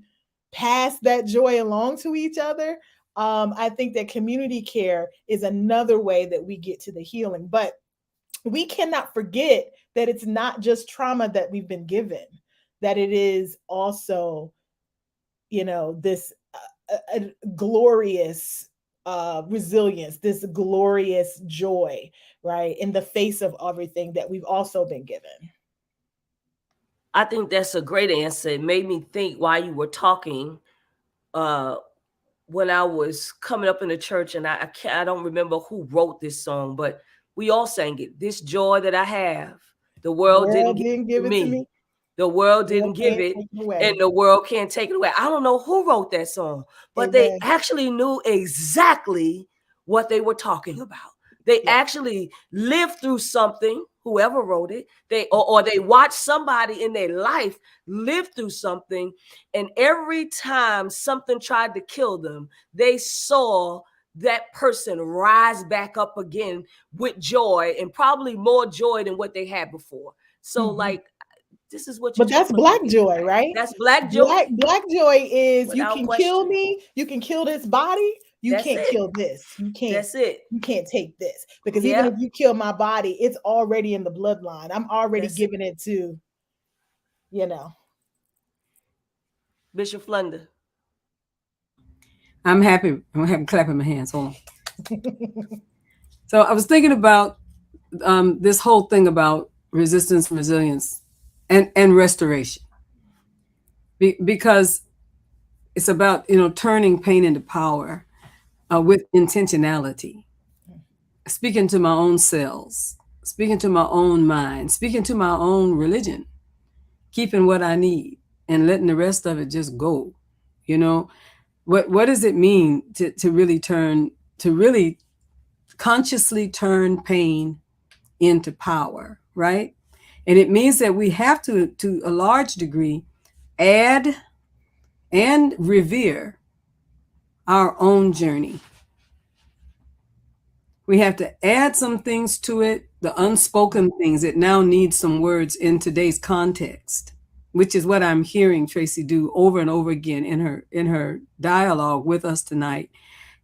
pass that joy along to each other, I think that community care is another way that we get to the healing. But we cannot forget that it's not just trauma that we've been given, that it is also, this glorious resilience, this glorious joy, right, in the face of everything that we've also been given. I think that's a great answer. It made me think while you were talking, when I was coming up in the church, and I don't remember who wrote this song, but we all sang it. This joy that I have, the world didn't give it to me. The world The didn't world give can't it, take it away. and the world can't take it away. I don't know who wrote that song, but they Amen. actually knew exactly what they were talking about. They Yeah. actually lived through something, whoever wrote it, or they watched somebody in their life live through something, and every time something tried to kill them, they saw that person rise back up again with joy, and probably more joy than what they had before. So like, this is what you're But that's talking about. Black joy, right? That's Black joy. Black joy is you Without can kill question. me, you can kill this body, you That's can't it. kill this. You can't take this. Because even if Yep. you kill my body, it's already in the bloodline. I'm already That's giving it to, Bishop Flunder. I'm happy. I'm happy clapping my hands. Hold on. So I was thinking about this whole thing about resistance, resilience, and restoration, because it's about turning pain into power with intentionality, speaking to my own selves, speaking to my own mind, speaking to my own religion, keeping what I need and letting the rest of it just go. What does it mean to really consciously turn pain into power, right? And it means that we have to a large degree, add and revere our own journey. We have to add some things to it, the unspoken things that now need some words in today's context, which is what I'm hearing Tracey do over and over again in her dialogue with us tonight.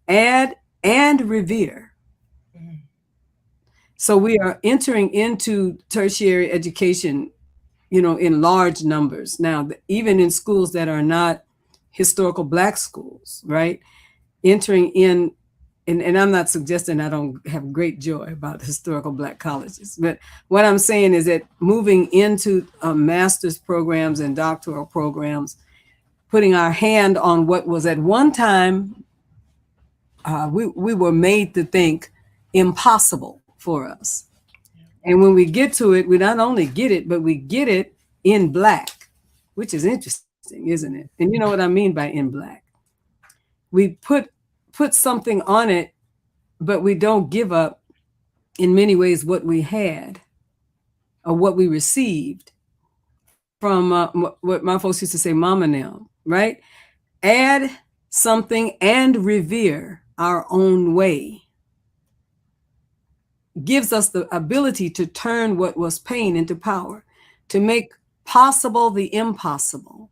Add and revere. So we are entering into tertiary education, in large numbers. Now, even in schools that are not historical Black schools, right? Entering in, and I'm not suggesting I don't have great joy about historical Black colleges, but what I'm saying is that moving into master's programs and doctoral programs, putting our hand on what was at one time, we were made to think impossible for us. And when we get to it, we not only get it, but we get it in Black, which is interesting, isn't it? And you know what I mean by in Black. We put something on it, but we don't give up, in many ways, what we had or what we received from what my folks used to say, mama now, right? Add something and revere our own way. Gives us the ability to turn what was pain into power, to make possible the impossible.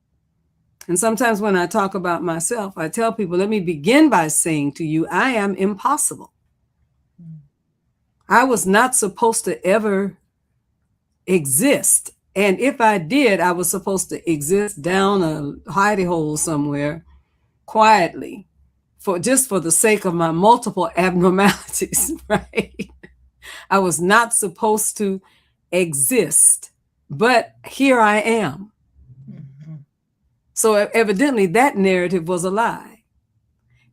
And sometimes when I talk about myself, I tell people, let me begin by saying to you, I am impossible. I was not supposed to ever exist. And if I did, I was supposed to exist down a hidey hole somewhere quietly for the sake of my multiple abnormalities, right? I was not supposed to exist, but here I am. So evidently that narrative was a lie.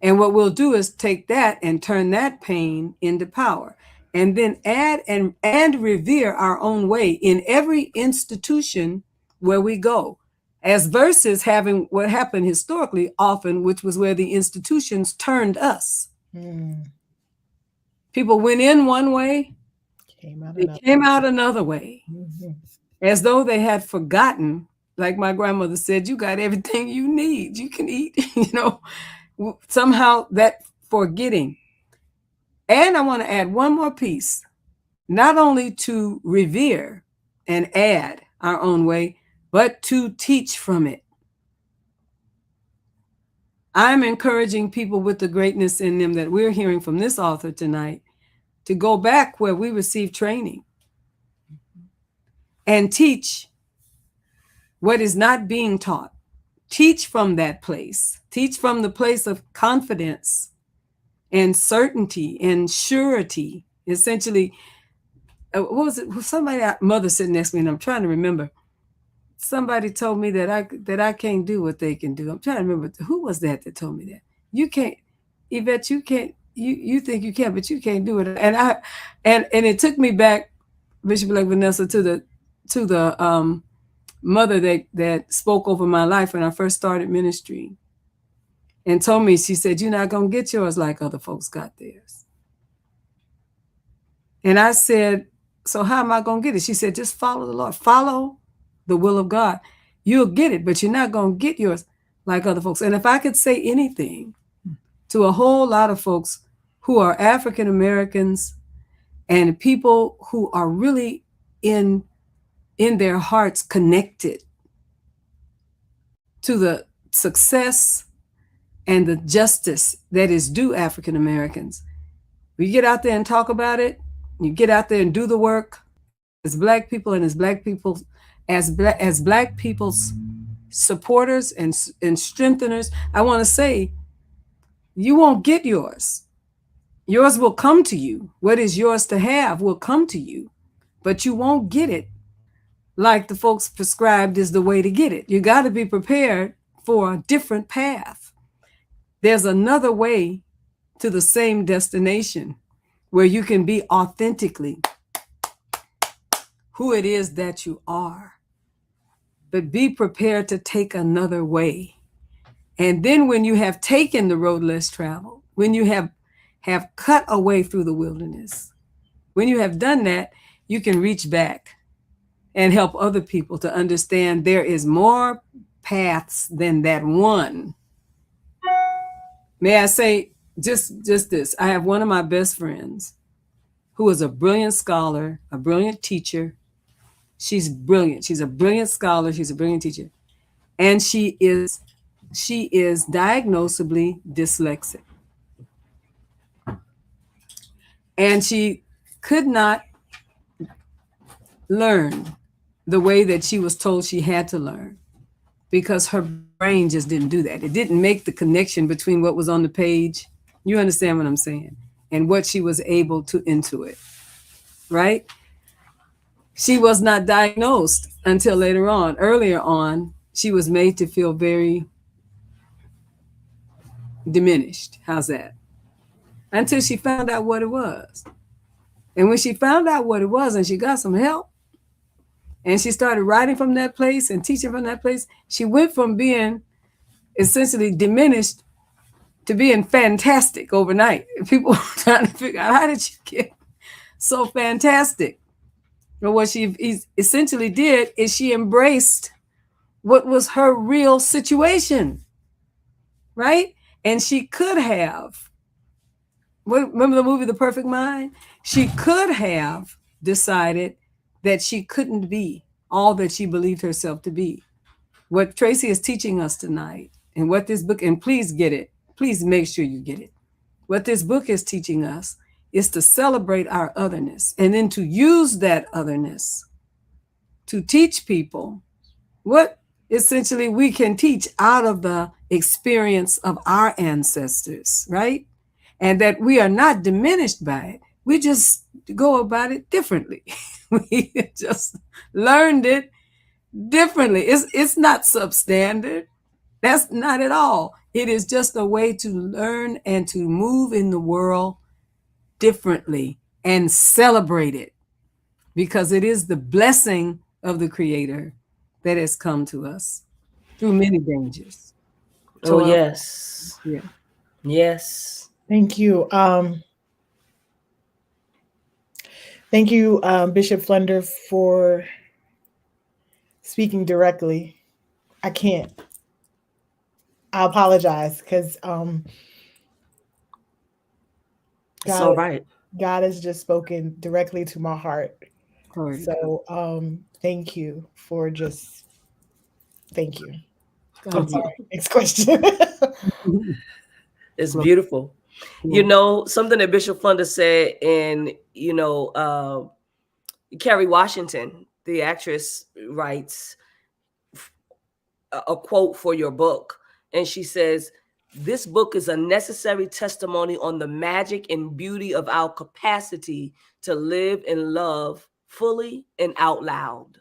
And what we'll do is take that and turn that pain into power, and then add and revere our own way in every institution where we go, as versus having what happened historically often, which was where the institutions turned us. People went in one way, they came out another way, as though they had forgotten. Like my grandmother said, you got everything you need. You can eat, somehow that forgetting. And I want to add one more piece, not only to revere and add our own way, but to teach from it. I'm encouraging people with the greatness in them that we're hearing from this author tonight to go back where we received training and teach what is not being taught. Teach from that place. Teach from the place of confidence and certainty and surety. Essentially, what was it? Somebody, mother sitting next to me, and I'm trying to remember. Somebody told me that I can't do what they can do. I'm trying to remember who was that told me that. You can't, Yvette. You can't. You think you can, but you can't do it. And it took me back, Bishop like Vanessa, to the mother that spoke over my life when I first started ministry and told me, she said, "You're not going to get yours like other folks got theirs." And I said, "So how am I going to get it?" She said, "Just follow the Lord. Follow the will of God. You'll get it, but you're not going to get yours like other folks." And if I could say anything to a whole lot of folks who are African Americans and people who are really in their hearts connected to the success and the justice that is due African Americans, we get out there and talk about it. You get out there and do the work as Black people and as Black people, as Black people's supporters and strengtheners. I want to say, you won't get yours. Yours will come to you. What is yours to have will come to you, but you won't get it like the folks prescribed is the way to get it. You got to be prepared for a different path. There's another way to the same destination where you can be authentically who it is that you are. But be prepared to take another way. And then when you have taken the road less traveled, when you have cut away through the wilderness, when you have done that, you can reach back and help other people to understand there is more paths than that one. May I say just this? I have one of my best friends who is a brilliant scholar, a brilliant teacher. She's brilliant. She's a brilliant scholar. She's a brilliant teacher. And she is diagnosably dyslexic. And she could not learn the way that she was told she had to learn because her brain just didn't do that. It didn't make the connection between what was on the page, you understand what I'm saying, and what she was able to intuit, right? She was not diagnosed until later on. Earlier on, she was made to feel very diminished. How's that? Until she found out what it was. And when she found out what it was and she got some help, and she started writing from that place and teaching from that place, she went from being essentially diminished to being fantastic overnight. People were trying to figure out, how did you get so fantastic? But what she essentially did is she embraced what was her real situation, right? And she could have, remember the movie The Perfect Mind? She could have decided that she couldn't be all that she believed herself to be. What Tracey is teaching us tonight, and what this book, and please get it, please make sure you get it. What this book is teaching us is to celebrate our otherness and then to use that otherness to teach people what essentially we can teach out of the experience of our ancestors, right? And that we are not diminished by it. We just go about it differently. We just learned it differently. It's not substandard. That's not at all. It is just a way to learn and to move in the world differently and celebrate it, because it is the blessing of the Creator that has come to us through many dangers. Oh, yes. Yeah. Yes. Thank you. Thank you, Bishop Flunder, for speaking directly. I can't. I apologize because It's all right. God has just spoken directly to my heart. So thank you for just, thank you. I'm sorry. Next question. It's beautiful. You know, something that Bishop Flunder said in, Kerry Washington, the actress, writes a quote for your book. And she says, "This book is a necessary testimony on the magic and beauty of our capacity to live and love fully and out loud."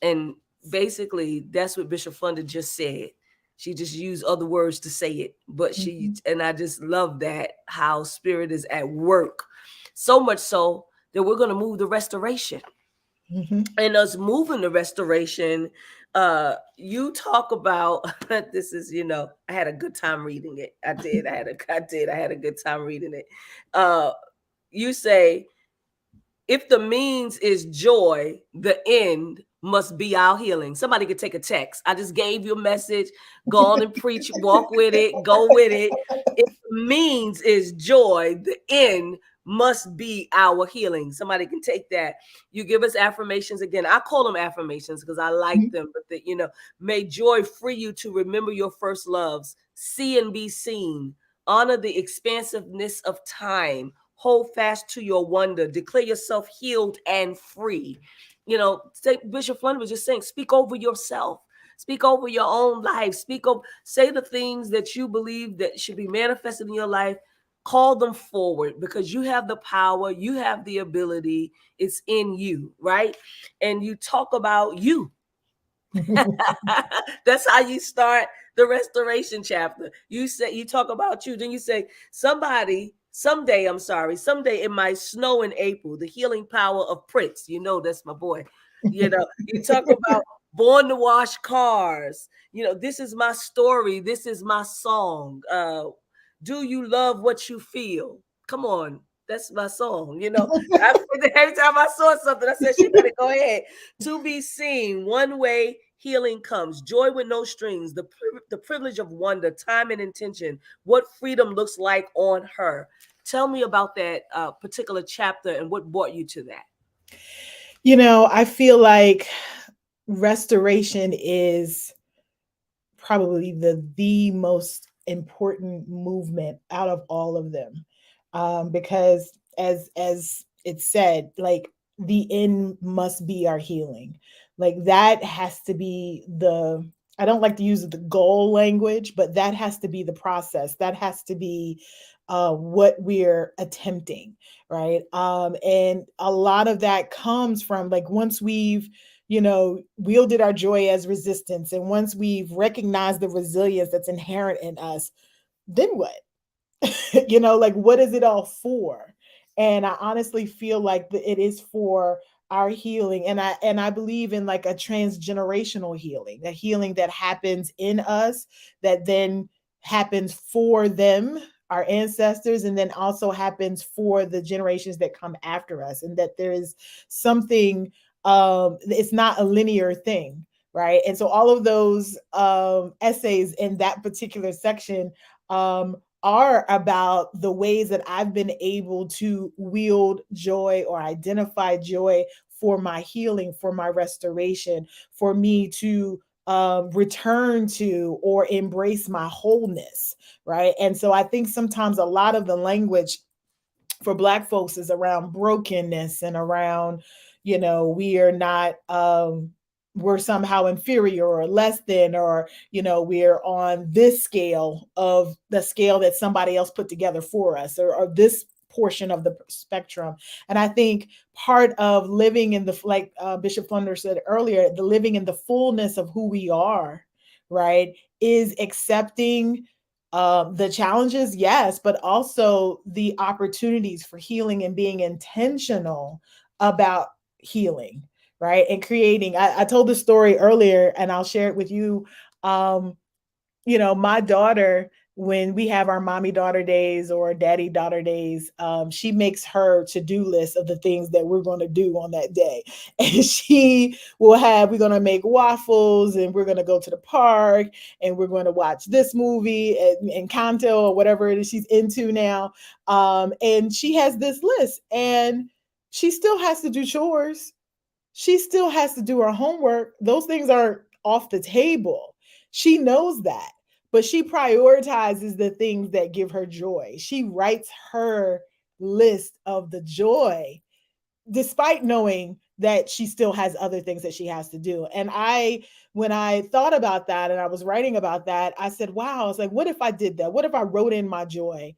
And basically, that's what Bishop Flunder just said. She just used other words to say it. But and I just love that, how Spirit is at work. So much so that we're going to move to restoration. and us moving to restoration. You talk about this is, I had a good time reading it. I had a good time reading it. You say, if the means is joy, the end must be our healing. Somebody could take a text. I just gave you a message. Go on and preach, walk with it, go with it. If the means is joy, the end must be our healing. Somebody can take that. You give us affirmations again. I call them affirmations because I like them. But may joy free you to remember your first loves, see and be seen, honor the expansiveness of time, hold fast to your wonder, declare yourself healed and free. Bishop Flunder was just saying, speak over yourself. Speak over your own life. Say the things that you believe that should be manifested in your life. Call them forward because you have the power. You have the ability. It's in you, right? And you talk about you. That's how you start the restoration chapter. You talk about you. Then you say, someday it might snow in April. The healing power of Prince. That's my boy. You talk about born to wash cars. This is my story. This is my song. Do you love what you feel? Come on. That's my song. Every time I saw something, I said, she better go ahead. To be seen, one way healing comes. Joy with no strings, the privilege of wonder, time and intention, what freedom looks like on her. Tell me about that particular chapter and what brought you to that. I feel like restoration is probably the most important movement out of all of them, because as it said, like, the end must be our healing. Like, that has to be I don't like to use the goal language, but that has to be the process. That has to be what we're attempting, right? And a lot of that comes from, like, once we've wielded our joy as resistance, and once we've recognized the resilience that's inherent in us, then what? Like, what is it all for? And I honestly feel like it is for our healing. And I believe in, like, a transgenerational healing, a healing that happens in us, that then happens for them, our ancestors, and then also happens for the generations that come after us. And that there is something, it's not a linear thing, right? And so all of those essays in that particular section are about the ways that I've been able to wield joy or identify joy for my healing, for my restoration, for me to return to or embrace my wholeness, right? And so I think sometimes a lot of the language for Black folks is around brokenness and around, we are not, we're somehow inferior or less than, or, we're on this scale of the scale that somebody else put together for us, or this portion of the spectrum. And I think part of living in like Bishop Flunder said earlier, the living in the fullness of who we are, right, is accepting the challenges, yes, but also the opportunities for healing and being intentional about healing, right? And creating. I told this story earlier, and I'll share it with you. My daughter, when we have our mommy daughter days or daddy daughter days, she makes her to-do list of the things that we're going to do on that day. And she will we're going to make waffles, and we're going to go to the park, and we're going to watch this movie and Kanto or whatever it is she's into now. And she has this list, and she still has to do chores. She still has to do her homework. Those things aren't off the table. She knows that, but she prioritizes the things that give her joy. She writes her list of the joy, despite knowing that she still has other things that she has to do. And when I thought about that and I was writing about that, I said, wow, it's like, what if I did that? What if I wrote in my joy?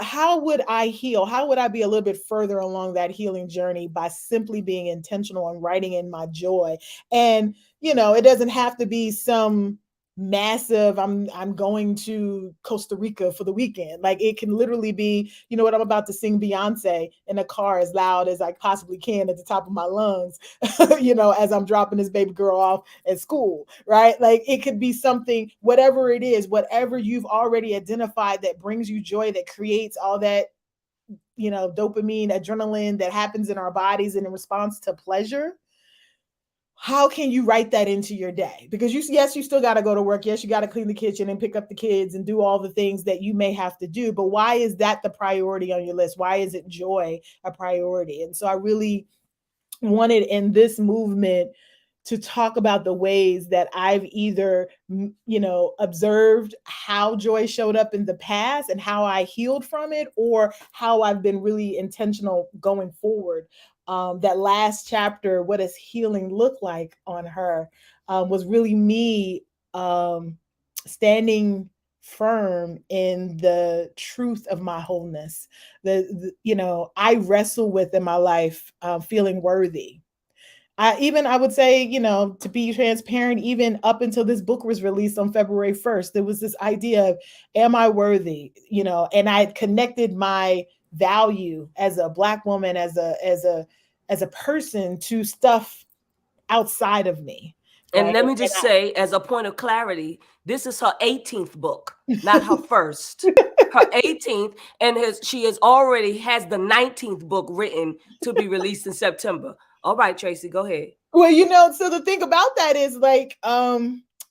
How would I heal? How would I be a little bit further along that healing journey by simply being intentional and writing in my joy? And, it doesn't have to be some massive, I'm going to Costa Rica for the weekend. Like it can literally be, you know what, I'm about to sing Beyonce in a car as loud as I possibly can at the top of my lungs, you know, as I'm dropping this baby girl off at school, right? Like it could be something, whatever it is, whatever you've already identified that brings you joy, that creates all that, you know, dopamine, adrenaline that happens in our bodies in response to pleasure. How can you write that into your day? Because yes, you still got to go to work. Yes, you got to clean the kitchen and pick up the kids and do all the things that you may have to do. But why is that the priority on your list? Why is it joy a priority? And so I really wanted in this movement to talk about the ways that I've either, you know, observed how joy showed up in the past and how I healed from it, or how I've been really intentional going forward. That last chapter, what does healing look like on her, was really me standing firm in the truth of my wholeness. You know, I wrestle with in my life feeling worthy. I would say, you know, to be transparent, even up until this book was released on February 1st, there was this idea of, am I worthy? You know, and I had connected my value as a Black woman, as a person, to stuff outside of me. And Right. let me just say, as a point of clarity, this is her 18th book, not her first. Her 18th, and she already has the 19th book written to be released in September. All right, Tracey, go ahead. Well, you know, so the thing about that is like,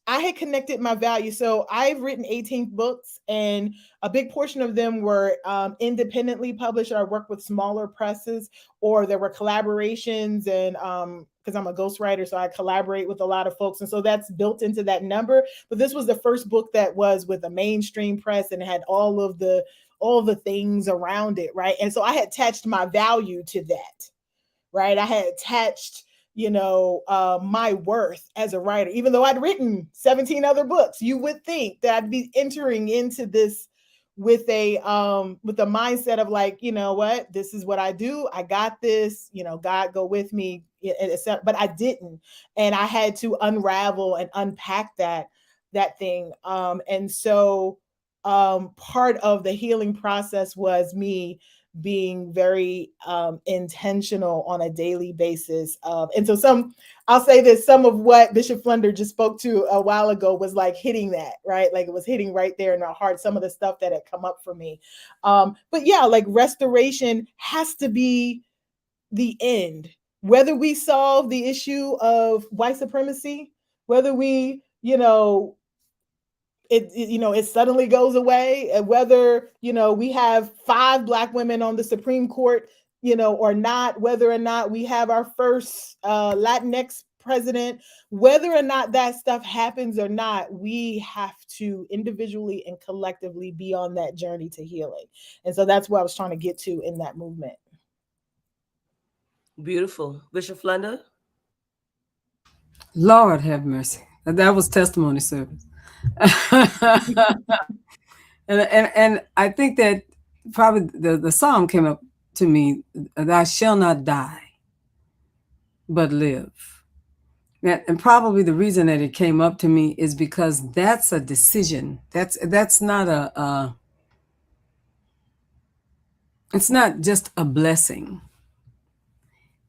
I had connected my value. So I've written 18 books, and a big portion of them were independently published, or I worked with smaller presses, or there were collaborations. And because I'm a ghostwriter, so I collaborate with a lot of folks. And so that's built into that number. But this was the first book that was with a mainstream press and had all the things around it, right? And so I had attached my value to that, right? I had attached, you know, my worth as a writer. Even though I'd written 17 other books, you would think that I'd be entering into this with a mindset of like, you know what, this is what I do. I got this, you know, God go with me. But I didn't. And I had to unravel and unpack that thing. And so part of the healing process was me being very intentional on a daily basis. And so I'll say this, some of what Bishop Flunder just spoke to a while ago was like hitting that, right? Like it was hitting right there in our heart, some of the stuff that had come up for me. But yeah, like restoration has to be the end. Whether we solve the issue of white supremacy, whether we, you know, it suddenly goes away, and whether, you know, we have 5 Black women on the Supreme Court, you know, or not, whether or not we have our first Latinx president, whether or not that stuff happens or not, we have to individually and collectively be on that journey to healing. And so that's what I was trying to get to in that movement. Beautiful. Bishop Flunder? Lord have mercy. That was testimony service. and I think that probably the psalm came up to me, "Thou shalt not die, but live." And probably the reason that it came up to me is because that's a decision. That's not it's not just a blessing.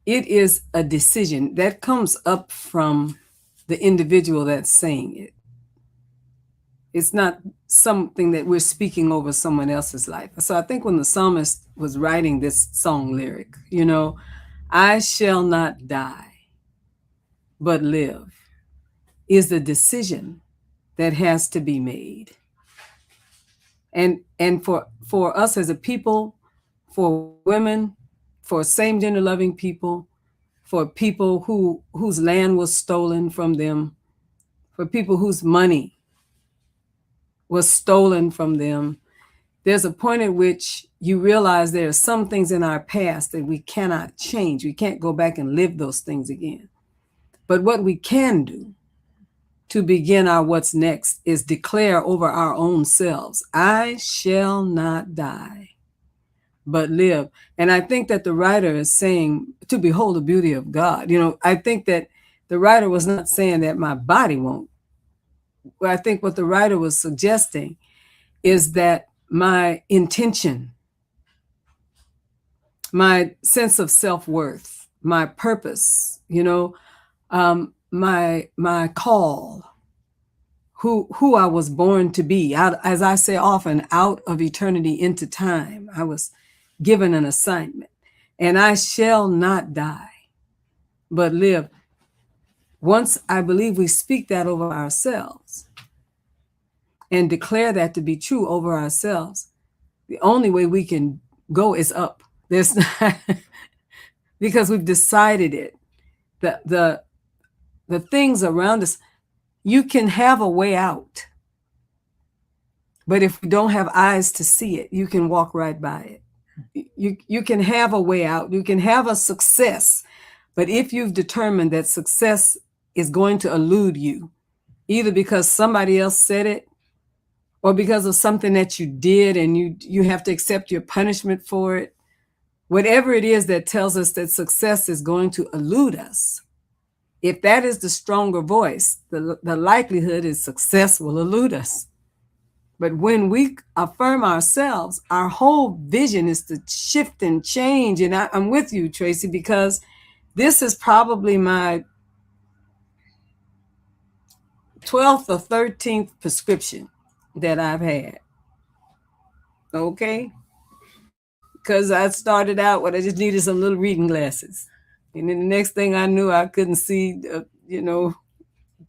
It is a decision that comes up from the individual that's saying it. It's not something that we're speaking over someone else's life. So I think when the psalmist was writing this song lyric, you know, I shall not die, but live, is the decision that has to be made. And for us as a people, for women, for same-gender loving people, for people whose land was stolen from them, for people whose money was stolen from them, there's a point at which you realize there are some things in our past that we cannot change. We can't go back and live those things again. But what we can do to begin our what's next is declare over our own selves, I shall not die, but live. And I think that the writer is saying, to behold the beauty of God. You know, I think that the writer was not saying that my body won't I think what the writer was suggesting is that my intention, my sense of self-worth, my purpose, my call, who I was born to be, out, as I say often, out of eternity into time. I was given an assignment, and I shall not die, but live. Once I believe we speak that over ourselves and declare that to be true over ourselves, the only way we can go is up. There's not, because we've decided it. The things around us, you can have a way out, but if you don't have eyes to see it, you can walk right by it. You can have a way out. You can have a success, but if you've determined that success is going to elude you, either because somebody else said it or because of something that you did and you have to accept your punishment for it, whatever it is that tells us that success is going to elude us, if that is the stronger voice, the likelihood is success will elude us. But when we affirm ourselves, our whole vision is to shift and change. And I'm with you, Tracey, because this is probably my 12th or 13th prescription that I've had. Okay? Because I started out when I just needed some little reading glasses. And then the next thing I knew, I couldn't see, to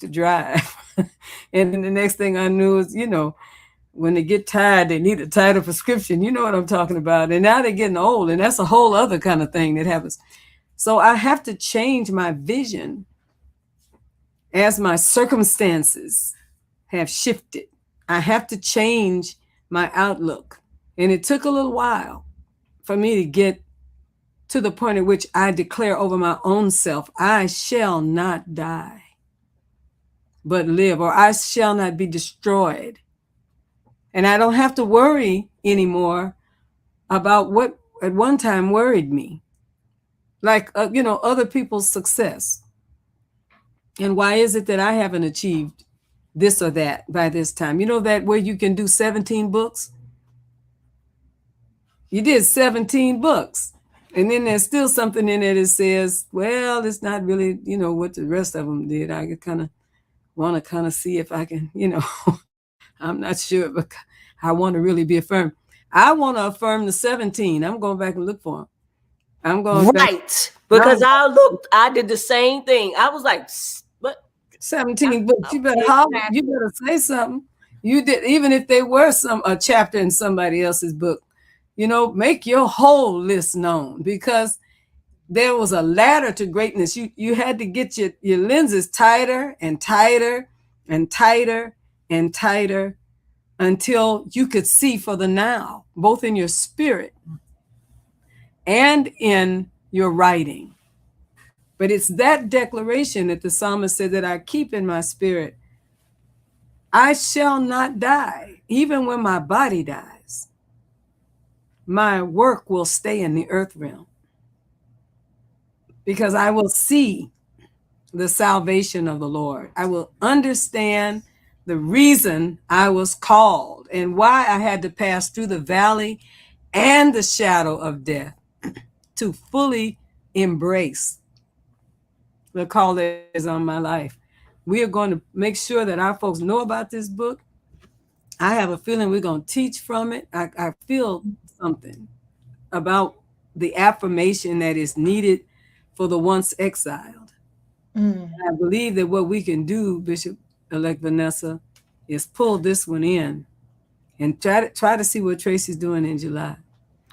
drive. And then the next thing I knew is, when they get tired, they need a tighter prescription. You know what I'm talking about. And now they're getting old, and that's a whole other kind of thing that happens. So I have to change my vision as my circumstances have shifted. I have to change my outlook. And it took a little while for me to get to the point at which I declare over my own self, I shall not die, but live, or I shall not be destroyed. And I don't have to worry anymore about what at one time worried me, like, other people's success. And why is it that I haven't achieved this or that by this time? You know that where you can do 17 books? You did 17 books. And then there's still something in it that says, well, it's not really, what the rest of them did. I kind of want to see if I can, I'm not sure, but I want to really be affirmed. I want to affirm the 17. I'm going back and look for them. I'm going right. Because I did the same thing. I was like, what? 17 books. You better holler. You better say something. You did, even if they were a chapter in somebody else's book. Make your whole list known, because there was a ladder to greatness. You had to get your lenses tighter and tighter and tighter and tighter until you could see for the now, both in your spirit and in your writing. But it's that declaration that the psalmist said that I keep in my spirit. I shall not die, even when my body dies. My work will stay in the earth realm, because I will see the salvation of the Lord. I will understand the reason I was called and why I had to pass through the valley and the shadow of death to fully embrace the call that is on my life. We are going to make sure that our folks know about this book. I have a feeling we're going to teach from it. I feel something about the affirmation that is needed for the once exiled. I believe that what we can do, Bishop-elect Vanessa, is pull this one in and try to see what Tracey's doing in July.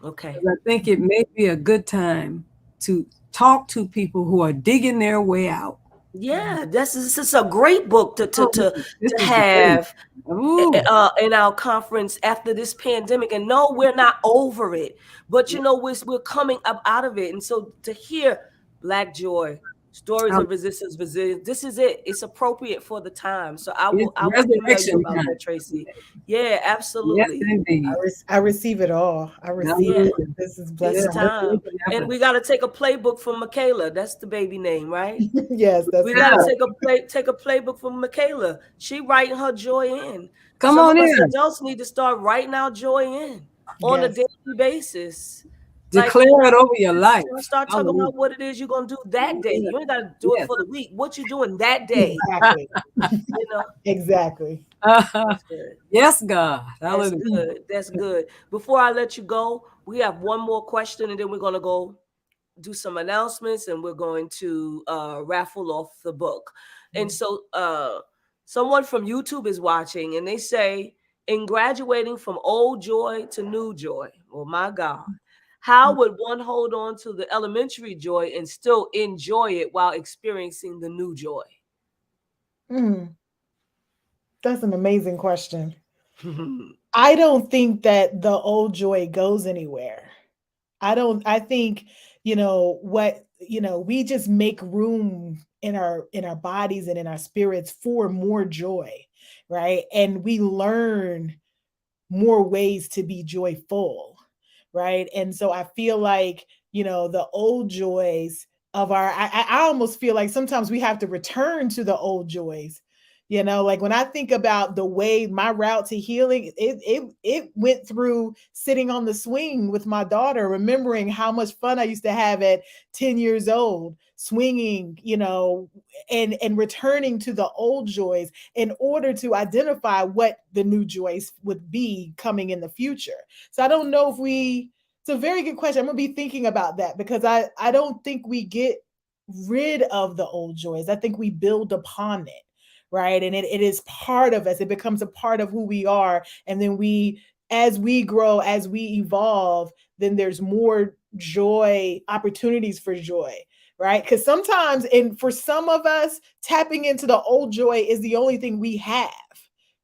Okay. I think it may be a good time to talk to people who are digging their way out. Yeah, this is a great book to have in our conference after this pandemic. And no, we're not over it, but we're coming up out of it. And so to hear Black joy, Stories of resistance, resilience. This is it. It's appropriate for the time. So I will email you resurrection about time. that, Tracy. Yeah, Yes, absolutely. indeed. I receive it all. I receive Yeah. it. This is It's blessing. time. And we got to take a playbook from Michae'l. That's the baby name, right? Yes, that's We what's got to up. take a playbook from Michae'l. She writing her joy in. Come Some on of us in. adults need to start writing our joy in on a Yes. daily basis. Like, Declare it over your life. start talking Hallelujah. about what it is you're gonna do that day. You ain't gotta do it Yes. for the week. What you doing that day? Exactly. You know, Exactly. that's good. Yes, God. That's Hallelujah. good. That's good. Before I let you go, we have one more question, and then we're gonna go do some announcements, and we're going to raffle off the book. And so, someone from YouTube is watching, and they say, "In graduating from old joy to new joy, oh my God, how would one hold on to the elementary joy and still enjoy it while experiencing the new joy?" That's an amazing question. I don't think that the old joy goes anywhere. I think, we just make room in our bodies and in our spirits for more joy, right? And we learn more ways to be joyful, right? And so I feel like, the old joys of I almost feel like sometimes we have to return to the old joys. Like when I think about the way my route to healing, it went through sitting on the swing with my daughter, remembering how much fun I used to have at 10 years old, swinging, and returning to the old joys in order to identify what the new joys would be coming in the future. So I don't know if it's a very good question. I'm going to be thinking about that because I don't think we get rid of the old joys. I think we build upon it, right? And it is part of us. It becomes a part of who we are. And then as we grow, as we evolve, then there's more joy, opportunities for joy, right? Because sometimes, and for some of us, tapping into the old joy is the only thing we have,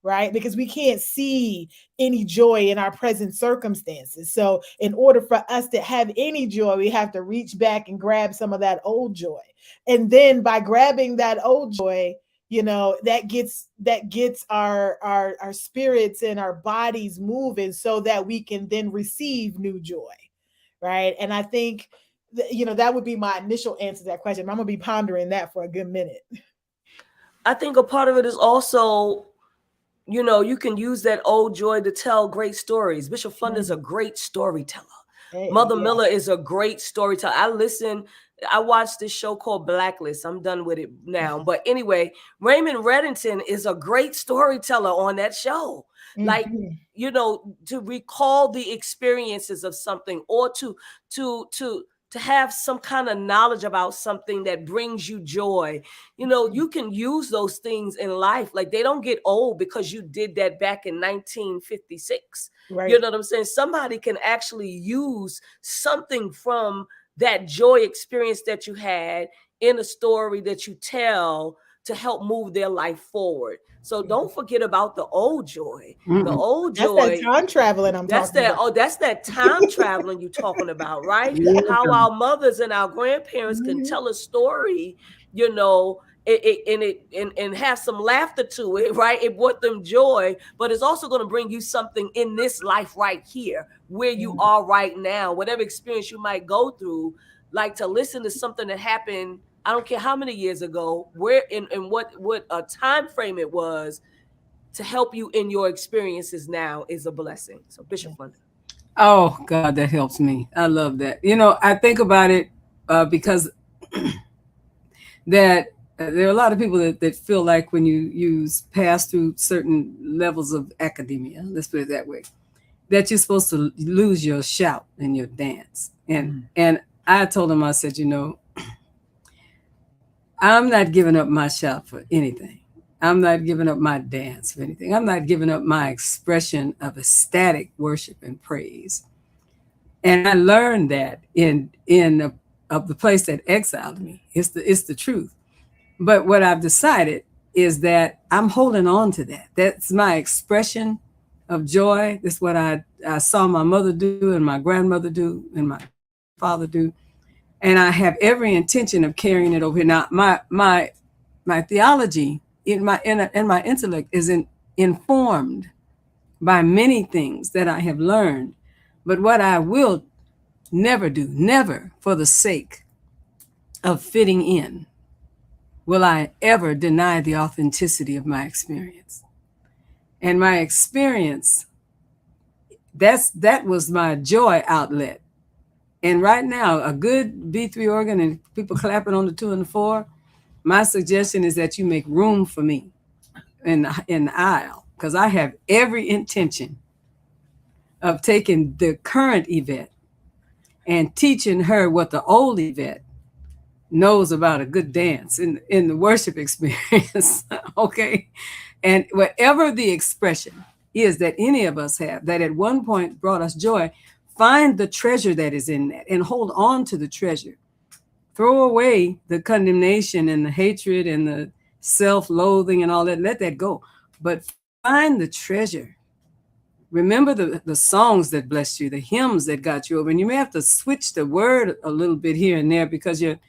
right? Because we can't see any joy in our present circumstances. So in order for us to have any joy, we have to reach back and grab some of that old joy. And then by grabbing that old joy, that gets our spirits and our bodies moving so that we can then receive new joy, right? And I think that would be my initial answer to that question. I'm gonna be pondering that for a good minute. I think a part of it is also, you can use that old joy to tell great stories. Bishop Flunder is a great storyteller. Mother Yeah. Miller is a great storyteller. I watched this show called Blacklist. I'm done with it now. But anyway, Raymond Reddington is a great storyteller on that show. Like, to recall the experiences of something, or to have some kind of knowledge about something that brings you joy. You can use those things in life. Like, they don't get old because you did that back in 1956. Right. You know what I'm saying? Somebody can actually use something from that joy experience that you had in a story that you tell to help move their life forward. So don't forget about the old joy. The old That's joy. that time traveling I'm talking about. That's that time traveling you're talking about, right? Yeah. How our mothers and our grandparents can tell a story, and have some laughter to it, right? It brought them joy, but it's also going to bring you something in this life right here, where you are right now, whatever experience you might go through. Like, to listen to something that happened, I don't care how many years ago, where and what a time frame it was, to help you in your experiences now is a blessing. So, Bishop Flunder. Oh, God, that helps me. I love that. I think about it because that there are a lot of people that feel like when you pass through certain levels of academia, let's put it that way, that you're supposed to lose your shout and your dance. And I told him, I said, I'm not giving up my shout for anything. I'm not giving up my dance for anything. I'm not giving up my expression of ecstatic worship and praise. And I learned that in the place that exiled me. It's the truth. But what I've decided is that I'm holding on to that. That's my expression of joy. That's what I saw my mother do and my grandmother do and my father do. And I have every intention of carrying it over here. Now, my theology in my intellect is informed by many things that I have learned. But what I will never do, never for the sake of fitting in, will I ever deny the authenticity of my experience. And my experience, that was my joy outlet. And right now, a good B3 organ and people clapping on the 2 and the 4, my suggestion is that you make room for me in the aisle, because I have every intention of taking the current Yvette and teaching her what the old Yvette knows about a good dance in the worship experience. Okay. And whatever the expression is that any of us have that at one point brought us joy, find the treasure that is in that and hold on to the treasure. Throw away the condemnation and the hatred and the self-loathing and all that. Let that go. But find the treasure. Remember the songs that blessed you, the hymns that got you over. And you may have to switch the word a little bit here and there because your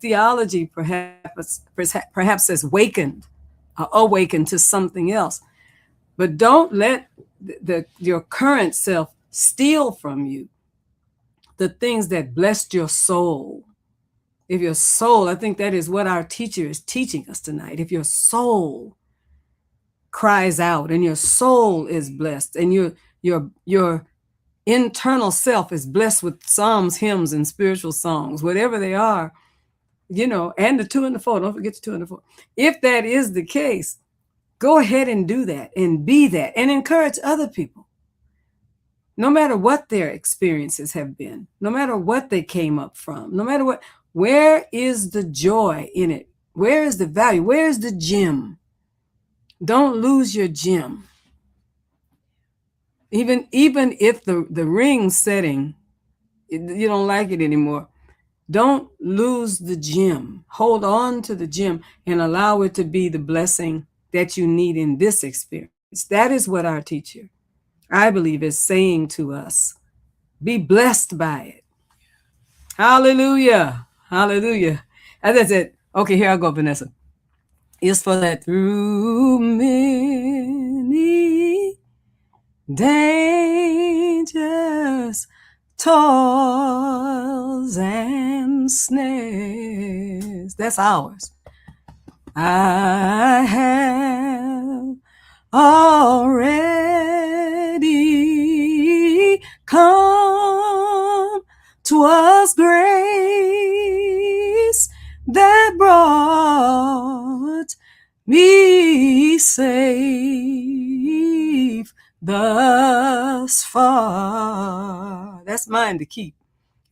theology perhaps has awakened to something else. But don't let your current self steal from you the things that blessed your soul. If your soul, I think that is what our teacher is teaching us tonight. If your soul cries out and your soul is blessed and your internal self is blessed with psalms, hymns, and spiritual songs, whatever they are, and the 2 and the 4, don't forget the 2 and the 4. If that is the case, go ahead and do that and be that and encourage other people. No matter what their experiences have been, no matter what they came up from, no matter what, where is the joy in it? Where is the value? Where is the gem? Don't lose your gem. Even if the ring setting, you don't like it anymore, don't lose the gem. Hold on to the gem and allow it to be the blessing that you need in this experience. That is what our teacher, I believe, is saying to us. Be blessed by it. Hallelujah. Hallelujah. And that's it. Okay, here I go, Vanessa. It's for that through many dangers, toils, and snares. That's ours. I have already come. 'Twas grace that brought me safe thus far. That's mine to keep.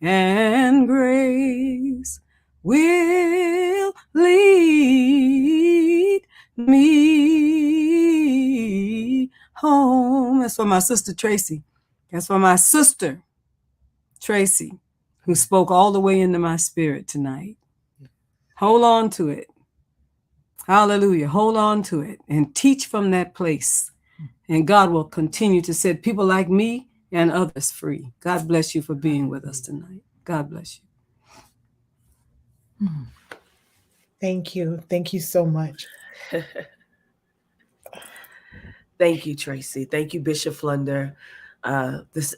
And grace will lead me home. That's for my sister Tracey. That's for my sister Tracey, who spoke all the way into my spirit tonight. Hold on to it. Hallelujah. Hold on to it and teach from that place. And God will continue to set people like me and others free. God bless you for being with us tonight. God bless you. Thank you. Thank you so much. Thank you, Tracey. Thank you, Bishop Flunder.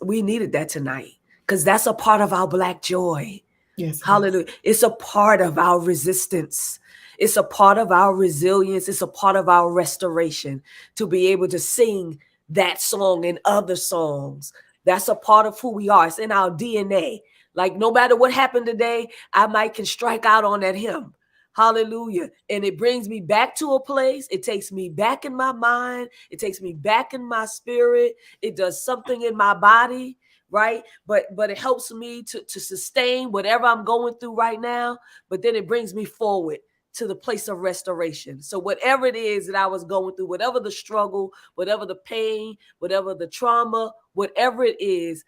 We needed that tonight because that's a part of our Black joy. Yes. Hallelujah. It's a part of our resistance. It's a part of our resilience. It's a part of our restoration to be able to sing that song and other songs. That's a part of who we are. It's in our DNA. Like no matter what happened today, I can strike out on that hymn. Hallelujah. And it brings me back to a place. It takes me back in my mind. It takes me back in my spirit. It does something in my body. Right. But it helps me to sustain whatever I'm going through right now. But then it brings me forward to the place of restoration. So whatever it is that I was going through, whatever the struggle, whatever the pain, whatever the trauma, whatever it is,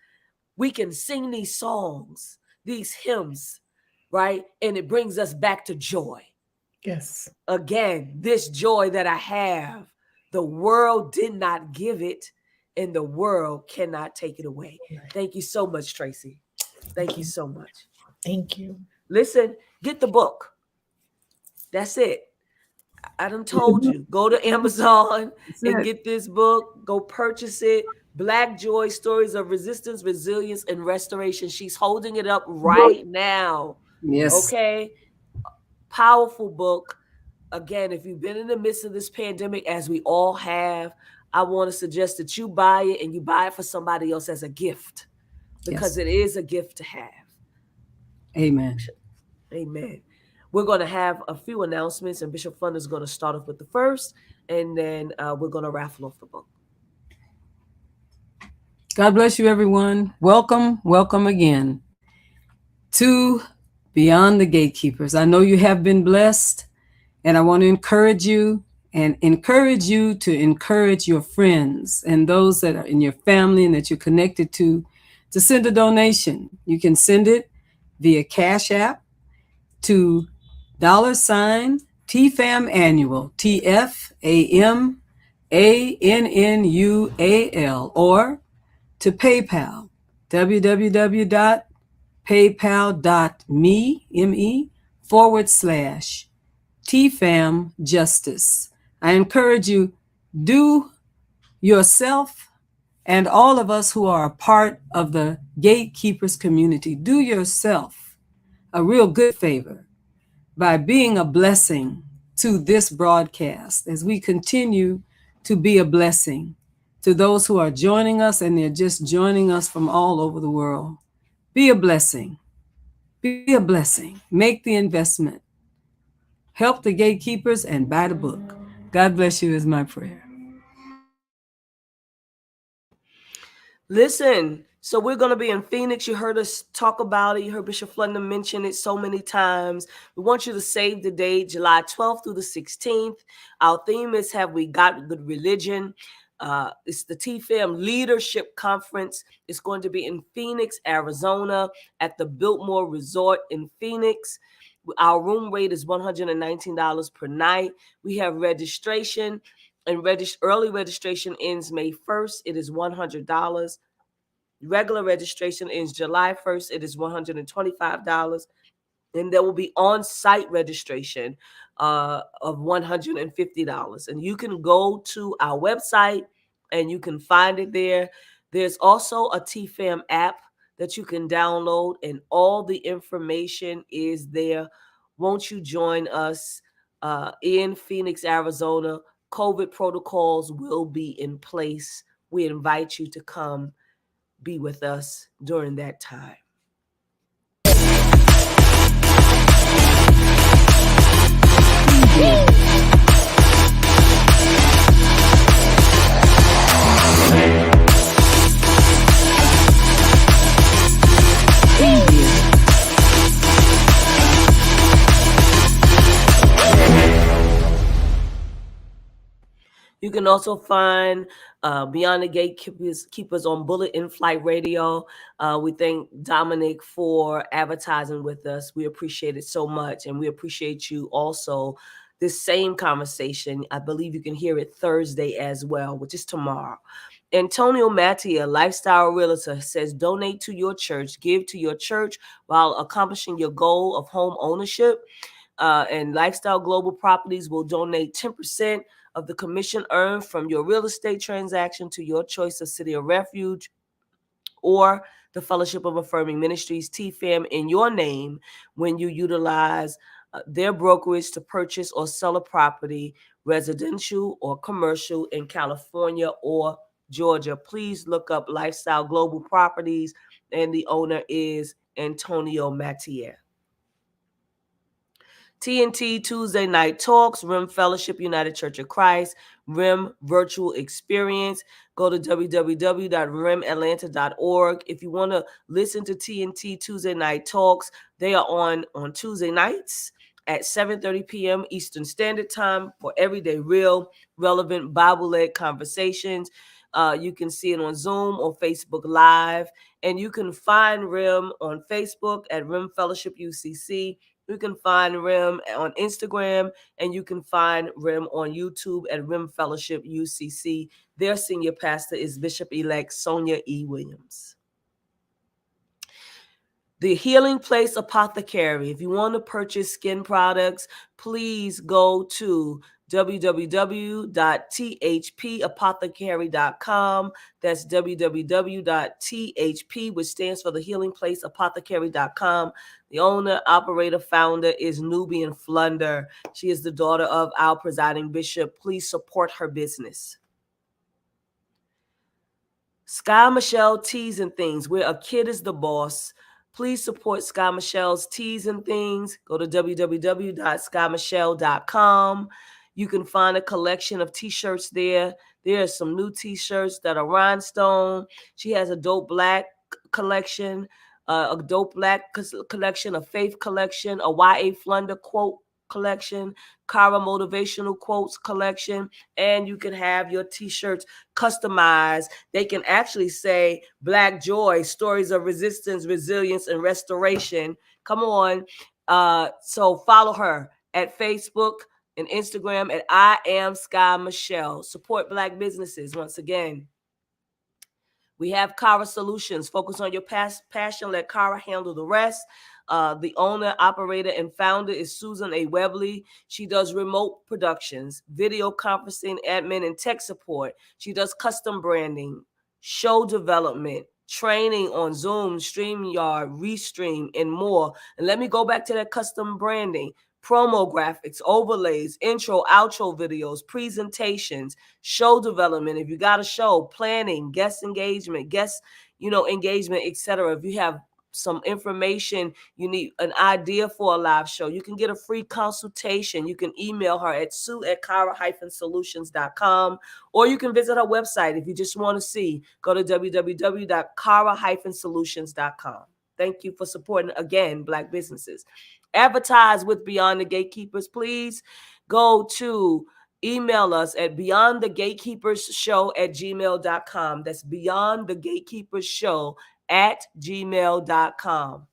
we can sing these songs, these hymns, right? And it brings us back to joy. Yes. Again, this joy that I have, the world did not give it. And the world cannot take it away. Thank you so much, Tracey. Thank you so much. Thank you. Listen, get the book. That's it. I done told you. Go to Amazon and get this book. Go purchase it. Black Joy, Stories of Resistance, Resilience, and Restoration. She's holding it up right now. Yes. Okay. Powerful book. Again, if you've been in the midst of this pandemic, as we all have, I want to suggest that you buy it and you buy it for somebody else as a gift, because it is a gift to have. Amen. Amen. We're going to have a few announcements, and Bishop Flunder is going to start off with the first, and then we're going to raffle off the book. God bless you, everyone. Welcome, welcome again to Beyond the Gatekeepers. I know you have been blessed, and I want to encourage you to encourage your friends and those that are in your family and that you're connected to send a donation. You can send it via Cash App to $TFAM Annual, TFAMANNUAL, or to PayPal, www.paypal.me/TFAM Justice. I encourage you, do yourself and all of us who are a part of the Gatekeepers community, do yourself a real good favor by being a blessing to this broadcast as we continue to be a blessing to those who are joining us, and they're just joining us from all over the world. Be a blessing. Be a blessing. Make the investment. Help the Gatekeepers and buy the book. God bless you is my prayer. Listen, so we're going to be in Phoenix. You heard us talk about it. You heard Bishop Flunder mention it so many times. We want you to save the date, July 12th through the 16th. Our theme is Have We Got Good Religion? It's the TFAM Leadership Conference. It's going to be in Phoenix, Arizona, at the Biltmore Resort in Phoenix. Our room rate is $119 per night. We have registration, and early registration ends May 1st. It is $100. Regular registration ends July 1st. It is $125. And there will be on-site registration of $150. And you can go to our website and you can find it there. There's also a TFAM app that you can download, and all the information is there. Won't you join us in Phoenix, Arizona? COVID protocols will be in place. We invite you to come be with us during that time. You can also find Beyond the Gatekeepers on Bullet in Flight Radio. We thank Dominic for advertising with us. We appreciate it so much. And we appreciate you also. This same conversation, I believe you can hear it Thursday as well, which is tomorrow. Antonio Mattia, lifestyle realtor, says donate to your church, give to your church while accomplishing your goal of home ownership. And Lifestyle Global Properties will donate 10% of the commission earned from your real estate transaction to your choice of City of Refuge or the Fellowship of Affirming Ministries, TFAM, in your name when you utilize their brokerage to purchase or sell a property, residential or commercial, in California or Georgia. Please look up Lifestyle Global Properties, and the owner is Antonio Mattia. TNT Tuesday Night Talks, RIM Fellowship United Church of Christ, RIM Virtual Experience. Go to www.rimatlanta.org. If you want to listen to TNT Tuesday Night Talks, they are on Tuesday nights at 7:30 p.m. Eastern Standard Time for everyday, real, relevant, Bible-led conversations. You can see it on Zoom or Facebook Live. And you can find RIM on Facebook at RIM Fellowship UCC. You can find RIM on Instagram, and you can find RIM on YouTube at RIM Fellowship UCC. Their senior pastor is Bishop-elect Sonia E. Williams. The Healing Place Apothecary. If you want to purchase skin products, please go to www.thpapothecary.com. That's www.thp, which stands for the Healing Place Apothecary.com. The owner, operator, founder is Nubian Flunder. She is the daughter of our presiding bishop. Please support her business. Sky Michelle Teas and Things, where a kid is the boss. Please support Sky Michelle's Teas and Things. Go to www.skymichelle.com. You can find a collection of t-shirts there. There are some new t-shirts that are rhinestone. She has a dope black collection, a dope black collection, a faith collection, a YA Flunder quote collection, Kara motivational quotes collection, and you can have your t-shirts customized. They can actually say Black Joy, Stories of Resistance, Resilience, and Restoration. Come on. So follow her at Facebook and Instagram at I Am Sky Michelle. Support Black businesses once again. We have Kara Solutions. Focus on your passion. Let Kara handle the rest. The owner, operator, and founder is Susan A. Webley. She does remote productions, video conferencing, admin, and tech support. She does custom branding, show development, training on Zoom, StreamYard, Restream, and more. And let me go back to that custom branding. Promo graphics, overlays, intro, outro videos, presentations, show development. If you got a show, planning, guest engagement, engagement, etc. If you have some information, you need an idea for a live show, you can get a free consultation. You can email her at sue@kara-solutions.com, or you can visit her website if you just want to see. Go to www.kara-solutions.com. Thank you for supporting, again, Black businesses. Advertise with Beyond the Gatekeepers. Please go to email us at beyondthegatekeepersshow@gmail.com. That's beyondthegatekeepersshow@gmail.com.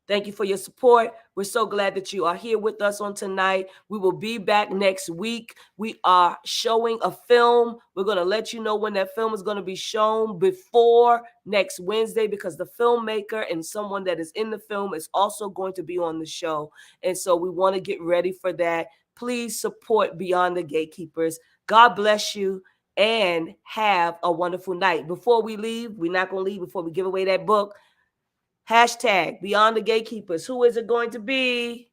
Thank you for your support. We're so glad that you are here with us on tonight. We will be back next week. We are showing a film. We're going to let you know when that film is going to be shown before next Wednesday, because the filmmaker and someone that is in the film is also going to be on the show. And so we want to get ready for that. Please support Beyond the Gatekeepers. God bless you and have a wonderful night. Before we leave, we're not going to leave before we give away that book. Hashtag Beyond the Gatekeepers. Who is it going to be?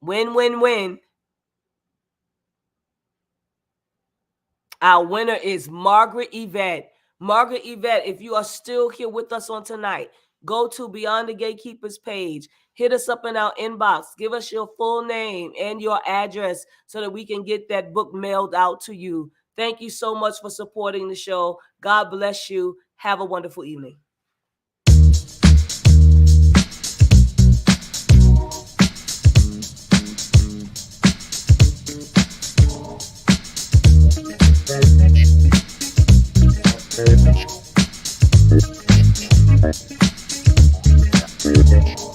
Win, win, win. Our winner is Margaret Yvette. Margaret Yvette, if you are still here with us on tonight, go to Beyond the Gatekeepers page. Hit us up in our inbox. Give us your full name and your address so that we can get that book mailed out to you. Thank you so much for supporting the show. God bless you. Have a wonderful evening. Okay.